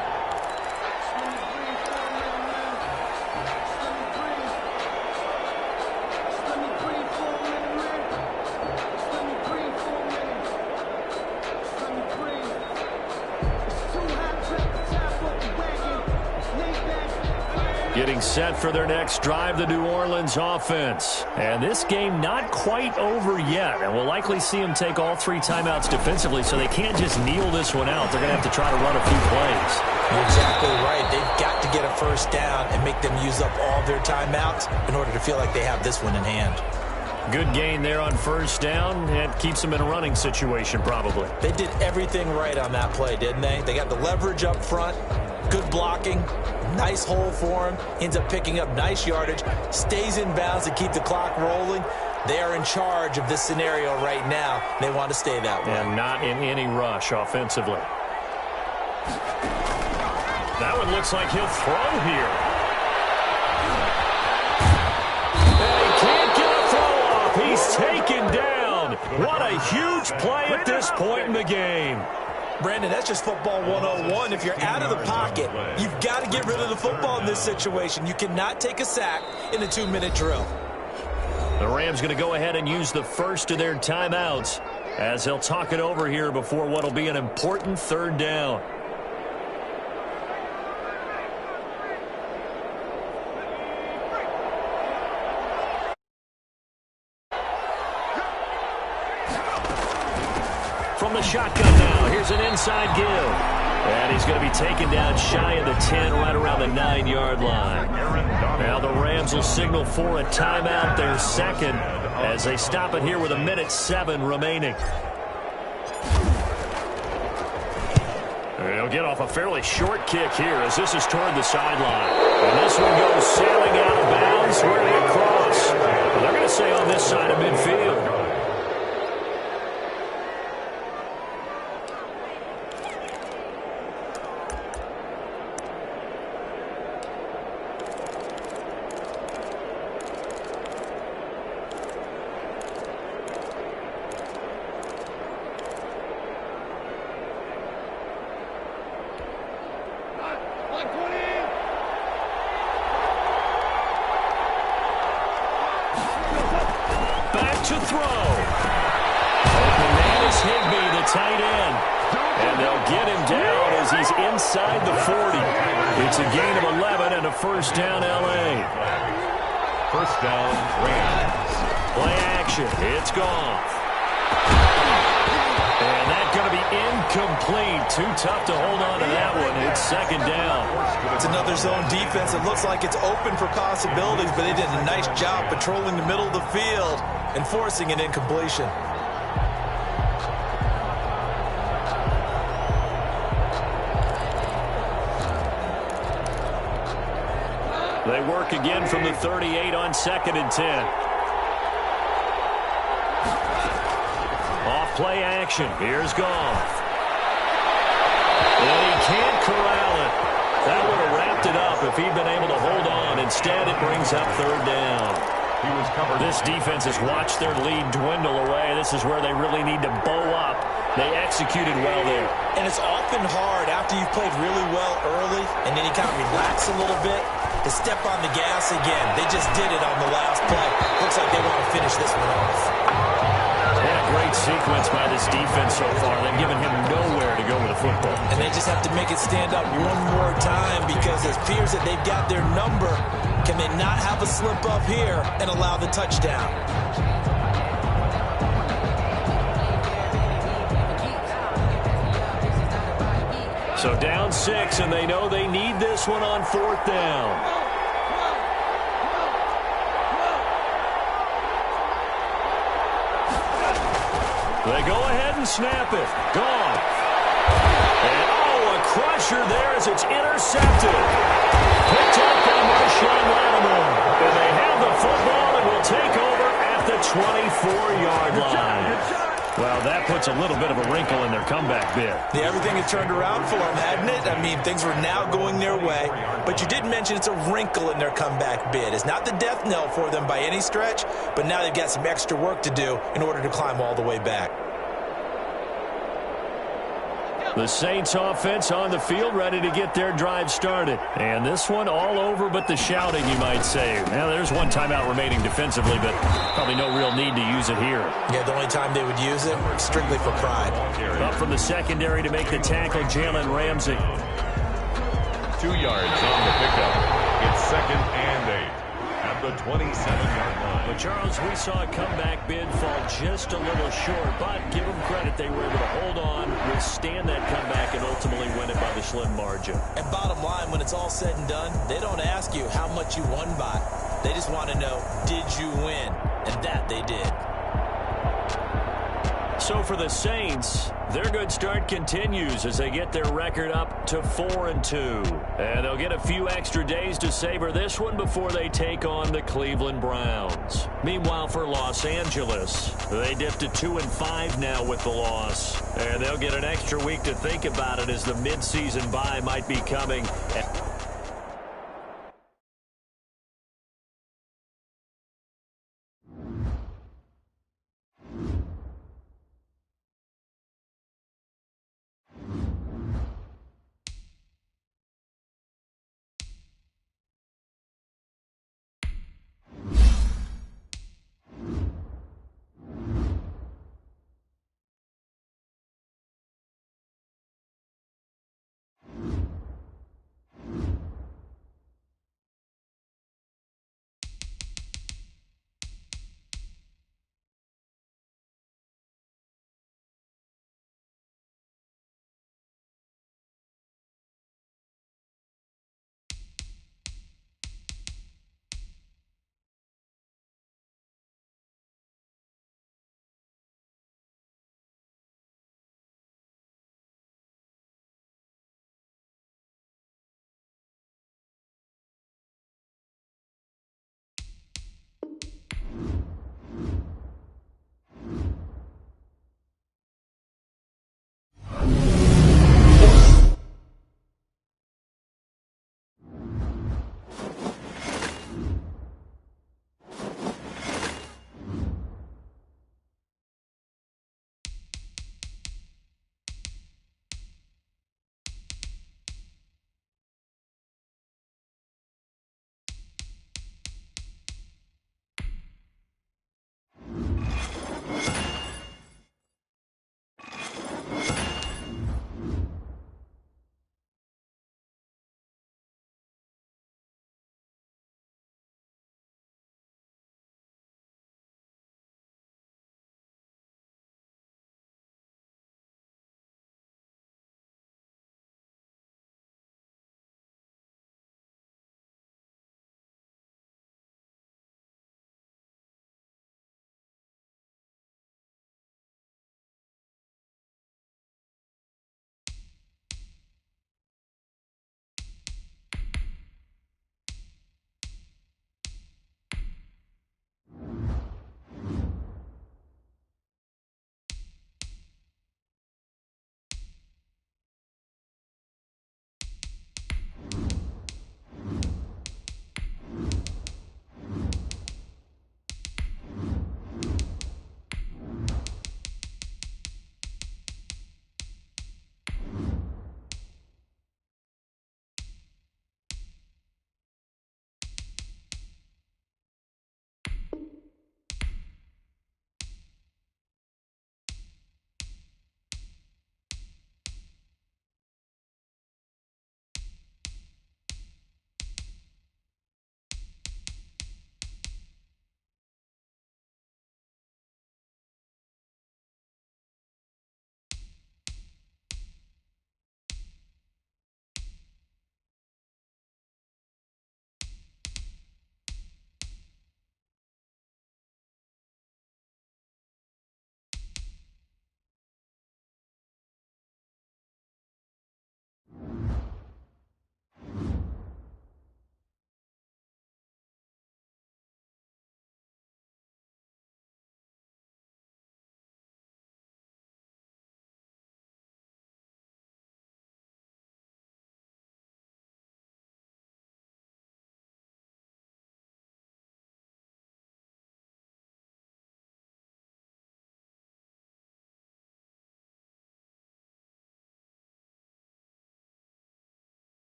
Getting set for their next drive, the New Orleans offense. And this game not quite over yet. And we'll likely see them take all 3 timeouts defensively, so they can't just kneel this one out. They're going to have to try to run a few plays. You're exactly right. They've got to get a first down and make them use up all their timeouts in order to feel like they have this one in hand. Good gain there on first down. It keeps them in a running situation, probably. They did everything right on that play, didn't they? They got the leverage up front, good blocking, nice hole for him, ends up picking up nice yardage, stays in bounds to keep the clock rolling. They are in charge of this scenario right now. They want to stay that way. And not in any rush offensively. That one looks like he'll throw here. And he can't get a throw off. He's taken down. What a huge play at this point in the game. Brandon, that's just football 101. If you're out of the pocket, you've got to get rid of the football in this situation. You cannot take a sack in a 2-minute drill. The Rams going to go ahead and use the first of their timeouts as they'll talk it over here before what will be an important third down. From the shotgun now, here's an inside give. And he's going to be taken down shy of the 10, right around the 9-yard line. Now the Rams will signal for a timeout, their second, as they stop it here with 1:07 remaining. They'll get off a fairly short kick here as this is toward the sideline. And this one goes sailing out of bounds, running across. Well, they're going to say on this side of midfield. they'll get him down as he's inside the 40. It's a gain of 11 and a first down, L.A. First down, Rams. Play action. It's gone. And that's going to be incomplete. Too tough to hold on to that one. It's second down. It's another zone defense. It looks like it's open for possibilities, but they did a nice job patrolling the middle of the field and forcing an incompletion. They work again from the 38 on 2nd and 10. Off play action. Here's Goff. And he can't corral it. That would have wrapped it up if he'd been able to hold on. Instead, it brings up third down. He was covered. This defense has watched their lead dwindle away. This is where they really need to bow up. They executed well there. And it's often hard after you've played really well early and then you kind of relax a little bit to step on the gas again. They just did it on the last play. Looks like they want to finish this one off. Yeah, great sequence by this defense so far. They've given him nowhere to go with the football. And they just have to make it stand up one more time because it appears that they've got their number. Can they not have a slip up here and allow the touchdown? So down 6, and they know they need this one on 4th down. They go ahead and snap it. Gone. And, oh, a crusher there as it's intercepted. Picked up by Marshawn Lattimore. And they have the football and will take over at the 24-yard line. Well, that puts a little bit of a wrinkle in their comeback bid. Yeah, everything has turned around for them, hadn't it? I mean, things were now going their way. But you did mention it's a wrinkle in their comeback bid. It's not the death knell for them by any stretch, but now they've got some extra work to do in order to climb all the way back. The Saints offense on the field, ready to get their drive started. And this one all over but the shouting, you might say. Now, there's one timeout remaining defensively, but probably no real need to use it here. Yeah, the only time they would use it, strictly for pride. Up from the secondary to make the tackle, Jalen Ramsey. 2 yards on the pickup. It's 2nd and 8 at the 27-yard line. But, Charles, we saw a comeback bid fall just a little short, but give them credit. They were able to hold on, withstand that comeback, and ultimately win it by the slim margin. And bottom line, when it's all said and done, they don't ask you how much you won by. They just want to know, did you win? And that they did. So for the Saints, their good start continues as they get their record up to 4-2. And they'll get a few extra days to savor this one before they take on the Cleveland Browns. Meanwhile, for Los Angeles, they dipped to 2-5 now with the loss. And they'll get an extra week to think about it as the midseason bye might be coming.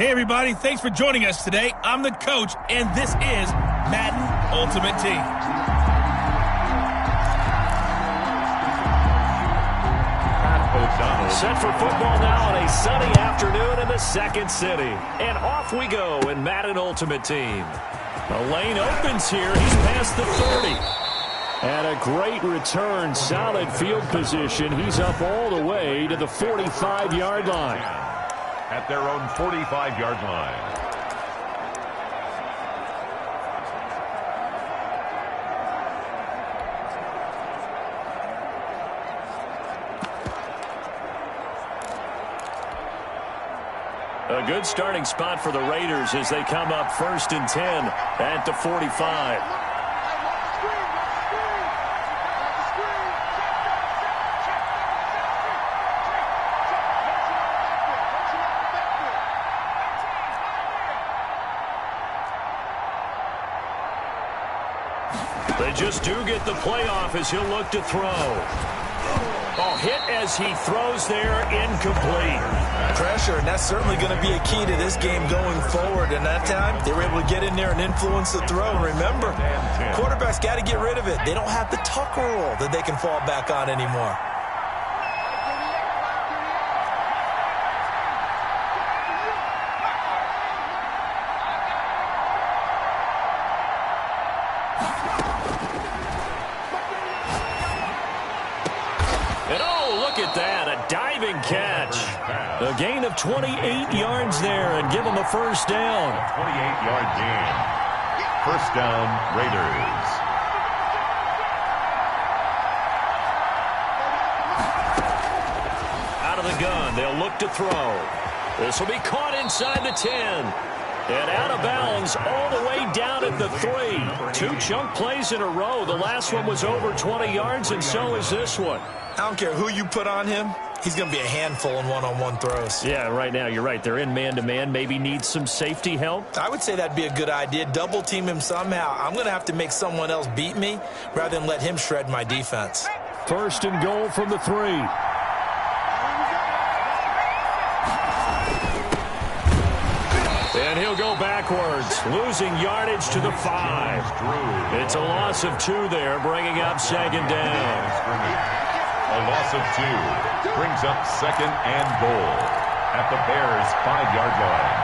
Hey, everybody. Thanks for joining us today. I'm the coach, and this is Madden Ultimate Team. Set for football now on a sunny afternoon in the second city. And off we go in Madden Ultimate Team. The lane opens here. He's past the 30. And a great return, solid field position. He's up all the way to the 45-yard line. At their own 45-yard line. A good starting spot for the Raiders as they come up 1st and 10 at the 45. They just do get the playoff as he'll look to throw. Oh, hit as he throws there, incomplete. Pressure, and that's certainly going to be a key to this game going forward. And that time, they were able to get in there and influence the throw. And remember, quarterbacks got to get rid of it. They don't have the Tucker rule that they can fall back on anymore. Catch. A gain of 28 yards there and give them a first down. 28-yard gain. First down, Raiders. Out of the gun, they'll look to throw. This will be caught inside the 10. And out of bounds all the way down at the 3. 2 chunk plays in a row. The last one was over 20 yards, and so is this one. I don't care who you put on him. He's going to be a handful in one-on-one throws. Yeah, right now, you're right. They're in man-to-man. Maybe need some safety help. I would say that'd be a good idea. Double team him somehow. I'm going to have to make someone else beat me rather than let him shred my defense. 1st and goal from the 3. And he'll go backwards, losing yardage to the 5. It's a loss of 2 there, bringing up 2nd down. A loss of 2 brings up 2nd and goal at the Bears' 5-yard line.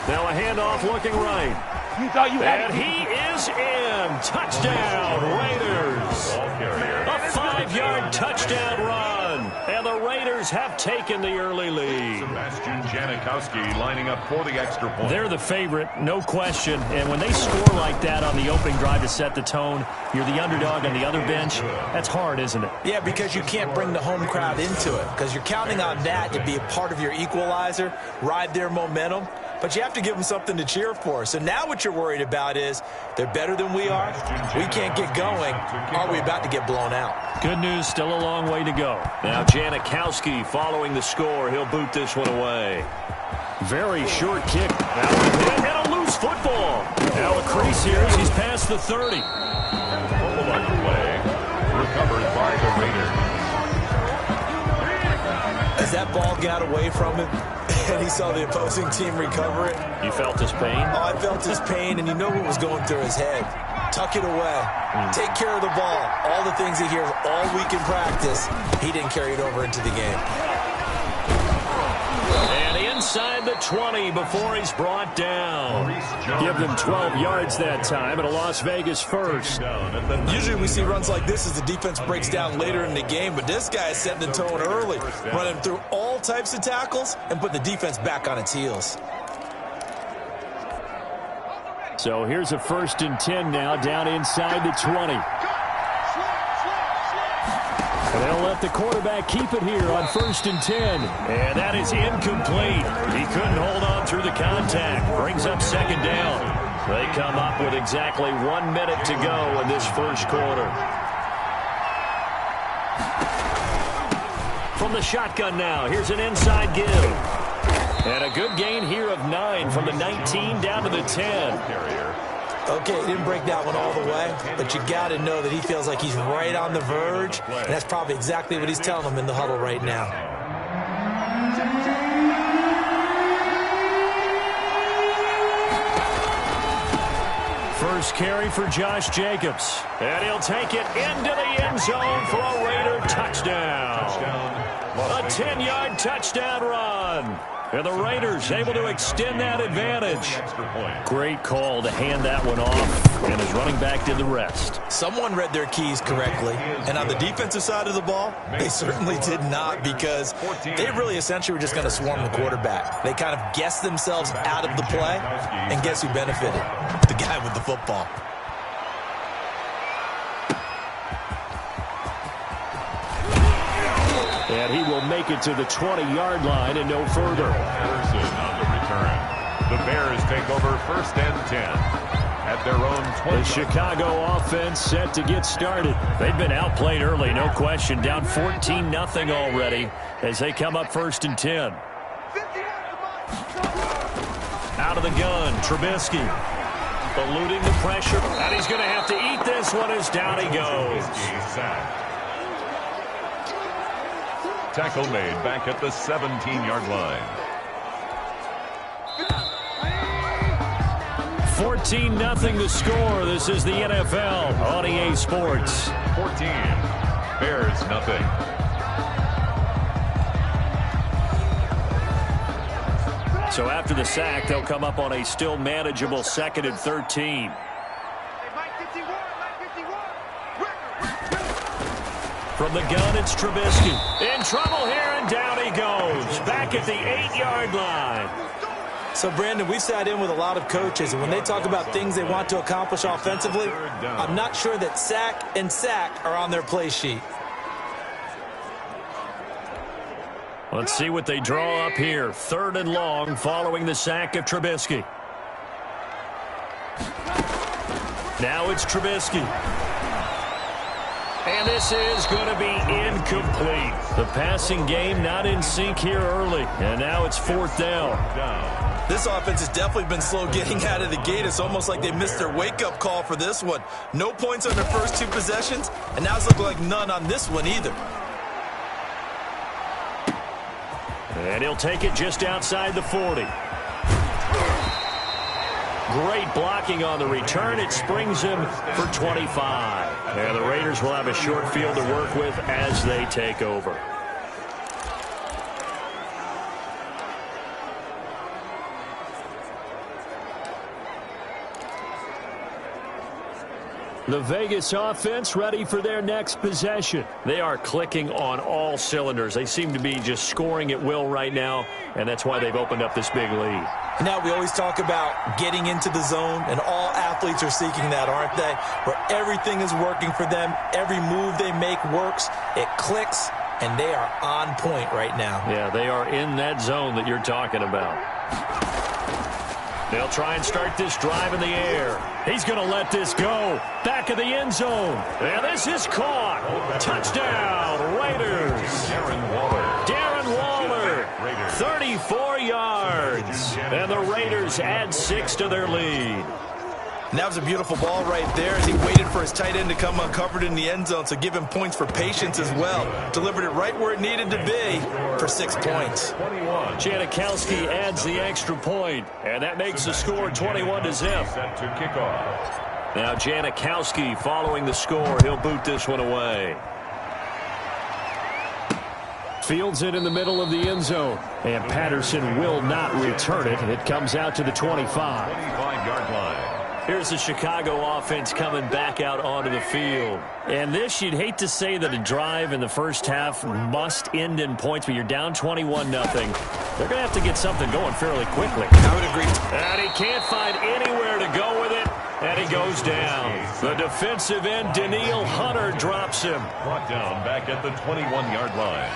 Now a handoff looking right. You thought you had and he is in. Touchdown, Raiders. A 5-yard touchdown run. And the Raiders have taken the early lead. Sebastian Janikowski lining up for the extra point. They're the favorite, no question. And when they score like that on the opening drive to set the tone, you're the underdog on the other bench. That's hard, isn't it? Yeah, because you can't bring the home crowd into it. Because you're counting on that to be a part of your equalizer, ride their momentum. But you have to give them something to cheer for. So now what you're worried about is they're better than we are. We can't get going. Are we about to get blown out? Good news, still a long way to go. Now Janikowski following the score. He'll boot this one away. Very short kick. And a loose football. Now a crease here as he's past the 30. Fumble on the play. Recovered by the Raiders. As that ball got away from him, and he saw the opposing team recover it. You felt his pain? Oh, I felt his pain, and you know what was going through his head. Tuck it away. Take care of the ball. All the things he hears all week in practice, he didn't carry it over into the game. And inside the 20 before he's brought down. Give them 12 yards that time and a Las Vegas first. Usually we see runs like this as the defense breaks down later in the game, but this guy is setting the tone early, running through all types of tackles and putting the defense back on its heels. So here's a 1st and 10 now down inside the 20. And they'll let the quarterback keep it here on 1st and 10. And that is incomplete. He couldn't hold on through the contact. Brings up 2nd down. They come up with exactly 1 minute to go in this first quarter. From the shotgun now, here's an inside give. And a good gain here of 9 from the 19 down to the 10. Okay, he didn't break that one all the way, but you got to know that he feels like he's right on the verge, and that's probably exactly what he's telling them in the huddle right now. first carry for Josh Jacobs. And he'll take it into the end zone for a Raider touchdown. A 10-yard touchdown run. And the Raiders able to extend that advantage. Great call to hand that one off, and his running back did the rest. Someone read their keys correctly, and on the defensive side of the ball, they certainly did not, because they really essentially were just going to swarm the quarterback. They kind of guessed themselves out of the play, and guess who benefited? The guy with the football. And he will make it to the 20-yard line and no further. Patterson on the return. The Bears take over 1st and 10 at their own 20. The Chicago offense set to get started. They've been outplayed early, no question. Down 14-0 already as they come up 1st and 10. Out of the gun, Trubisky. Eluding the pressure. And he's going to have to eat this one as down he goes. Tackle made back at the 17-yard line. 14-0 the score. This is the NFL on EA Sports. 14. Bears nothing. So after the sack, they'll come up on a still manageable 2nd and 13. From the gun, it's Trubisky. In trouble here, and down he goes. Back at the 8-yard line. So, Brandon, we've sat in with a lot of coaches, and when they talk about things they want to accomplish offensively, I'm not sure that sack and sack are on their play sheet. Let's see what they draw up here. 3rd and long following the sack of Trubisky. Now it's Trubisky. And this is going to be incomplete. The passing game not in sync here early. And now it's 4th down. This offense has definitely been slow getting out of the gate. It's almost like they missed their wake-up call for this one. No points on their first 2 possessions, and now it's looking like none on this one either. And he'll take it just outside the 40. Great blocking on the return. It springs him for 25. And the Raiders will have a short field to work with as they take over. The Vegas offense ready for their next possession. They are clicking on all cylinders. They seem to be just scoring at will right now, and that's why they've opened up this big lead. Now we always talk about getting into the zone, and all athletes are seeking that, aren't they? Where everything is working for them, every move they make works, it clicks, and they are on point right now. Yeah, they are in that zone that you're talking about. They'll try and start this drive in the air. He's going to let this go. Back of the end zone. And this is caught. Touchdown, Raiders. Darren Waller, 34 yards. And the Raiders add 6 to their lead. And that was a beautiful ball right there as he waited for his tight end to come uncovered in the end zone, so give him points for patience as well. Delivered it right where it needed to be for 6 points. Janikowski adds the extra point, and that makes the score 21-0. Set to kick off. Now Janikowski following the score. He'll boot this one away. Fields it in the middle of the end zone, and Patterson will not return it. It comes out to the 25. 25-yard line. Here's the Chicago offense coming back out onto the field. And this, you'd hate to say that a drive in the first half must end in points, but you're down 21-0. They're going to have to get something going fairly quickly. I would agree. And he can't find anywhere to go with it, and he goes down. The defensive end, Daniil Hunter, drops him. Brought down back at the 21-yard line.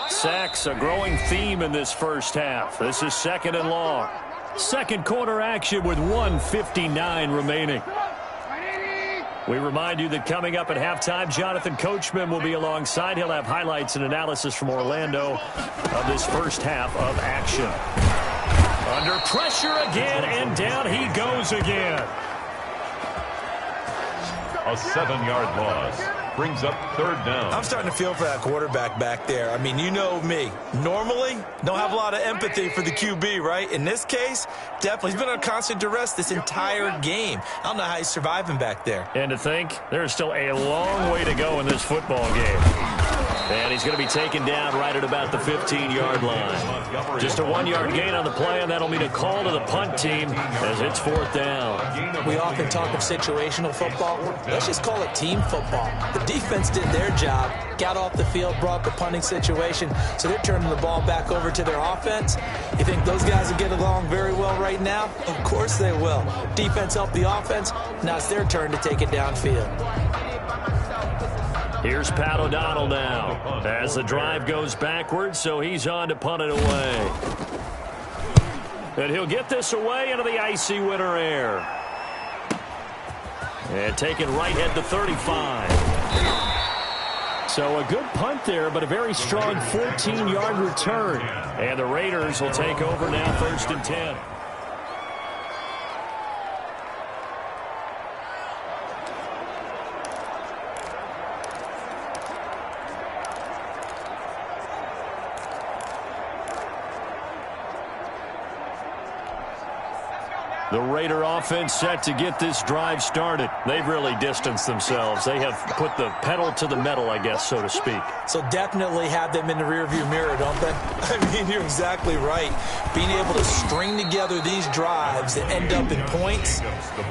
Sacks, a growing theme in this first half. This is 2nd and long. Second quarter action with 1:59 remaining. We remind you that coming up at halftime, Jonathan Coachman will be alongside. He'll have highlights and analysis from Orlando of this first half of action. Under pressure again, and down he goes again. A 7-yard loss. Brings up third down. I'm starting to feel for that quarterback back there. I mean, you know me. Normally, don't have a lot of empathy for the QB, right? In this case, definitely. He's been under constant duress this entire game. I don't know how he's surviving back there. And to think, there's still a long way to go in this football game. And he's going to be taken down right at about the 15-yard line. Just a 1-yard gain on the play, and that'll mean a call to the punt team as it's fourth down. We often talk of situational football. Let's just call it team football. The defense did their job, got off the field, brought the punting situation, so they're turning the ball back over to their offense. You think those guys will get along very well right now? Of course they will. Defense helped the offense. Now it's their turn to take it downfield. Here's Pat O'Donnell now as the drive goes backwards, so he's on to punt it away. And he'll get this away into the icy winter air. And taken right at the 35. So a good punt there, but a very strong 14-yard return. And the Raiders will take over now, 1st and 10. The Raider offense set to get this drive started. They've really distanced themselves. They have put the pedal to the metal, I guess, so to speak. So definitely have them in the rearview mirror, don't they? I mean, you're exactly right. Being able to string together these drives that end up in points,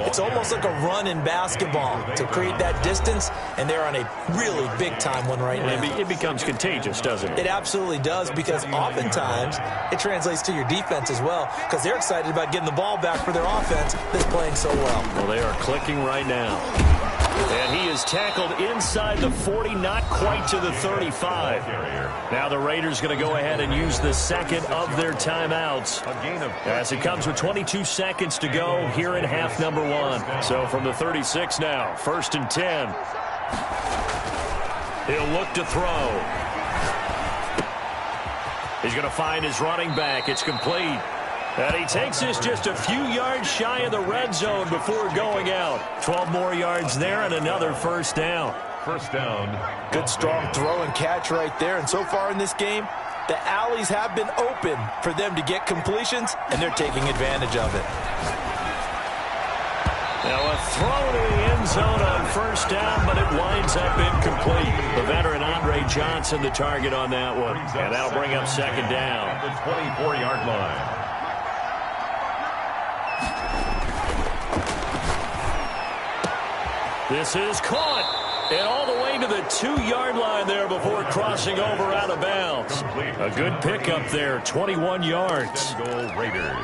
it's almost like a run in basketball to create that distance, and they're on a really big-time one right now. It becomes contagious, doesn't it? It absolutely does, because oftentimes it translates to your defense as well, because they're excited about getting the ball back for their offense that's playing so well. Well, they are clicking right now. And he is tackled inside the 40, not quite to the 35. Now the Raiders going to go ahead and use the second of their timeouts as it comes with 22 seconds to go here in half number 1. So from the 36 now, 1st and 10. He'll look to throw. He's going to find his running back. It's complete. And he takes this just a few yards shy of the red zone before going out. 12 more yards there and another 1st down. 1st down. Good strong throw and catch right there. And so far in this game, the alleys have been open for them to get completions, and they're taking advantage of it. Now a throw to the end zone on 1st down, but it winds up incomplete. The veteran Andre Johnson the target on that one. And that'll bring up 2nd down. At the 24-yard line. This is caught, and all the way to the 2-yard line there before crossing over out of bounds. A good pickup there, 21 yards. Goal Raiders.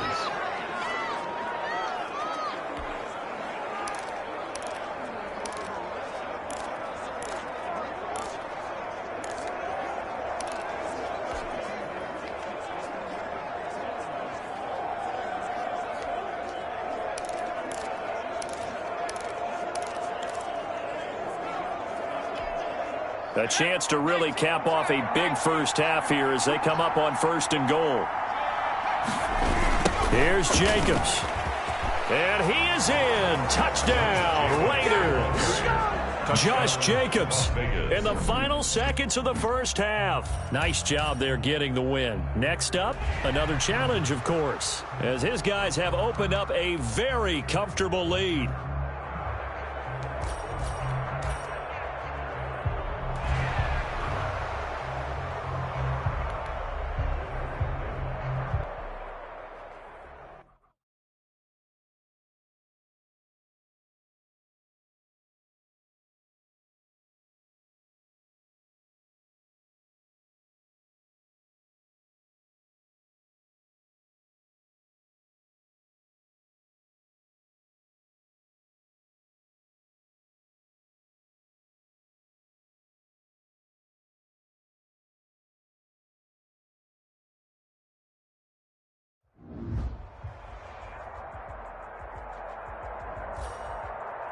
A chance to really cap off a big first half here as they come up on 1st and goal. Here's Jacobs. And he is in. Touchdown, Raiders. Josh Jacobs in the final seconds of the first half. Nice job there getting the win. Next up, another challenge, of course, as his guys have opened up a very comfortable lead.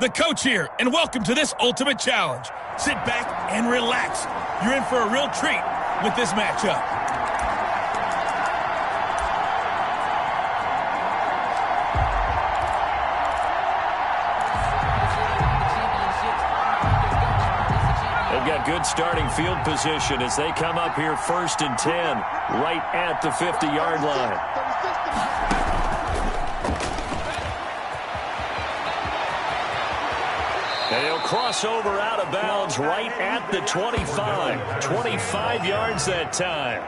The coach here, and welcome to this ultimate challenge. Sit back and relax. You're in for a real treat with this matchup. good starting field position as they come up here 1st and 10, right at the 50-yard line. And he'll cross over out of bounds right at the 25. 25 yards that time.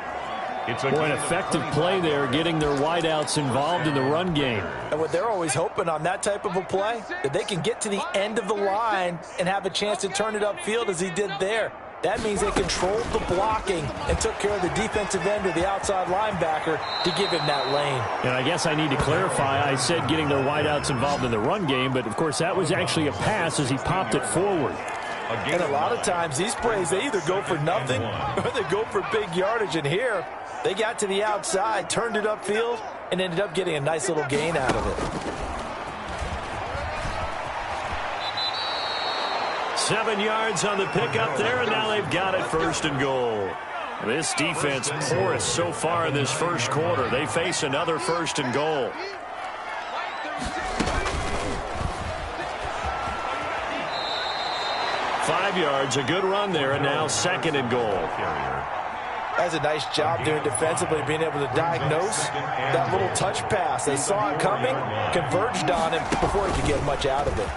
It's an effective play there, getting their wideouts involved in the run game. And what they're always hoping on that type of a play, that they can get to the end of the line and have a chance to turn it upfield as he did there. That means they controlled the blocking and took care of the defensive end or the outside linebacker to give him that lane. And I guess I need to clarify, I said getting their wideouts involved in the run game, but of course that was actually a pass as he popped it forward. And a lot of times these plays, they either go for nothing or they go for big yardage. And here, they got to the outside, turned it upfield, and ended up getting a nice little gain out of it. 7 yards on the pickup there, and now they've got it 1st and goal. This defense porous so far in this first quarter. They face another 1st and goal. Five yards, a good run there, and now 2nd and goal. That's a nice job there defensively, being able to diagnose that little touch pass. They saw it coming, converged on him before he could get much out of it.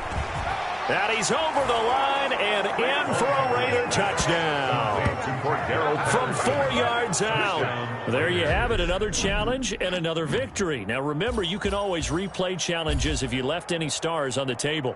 And he's over the line and in for a Raider touchdown. From 4 yards out. There you have it, another challenge and another victory. Now remember, you can always replay challenges if you left any stars on the table.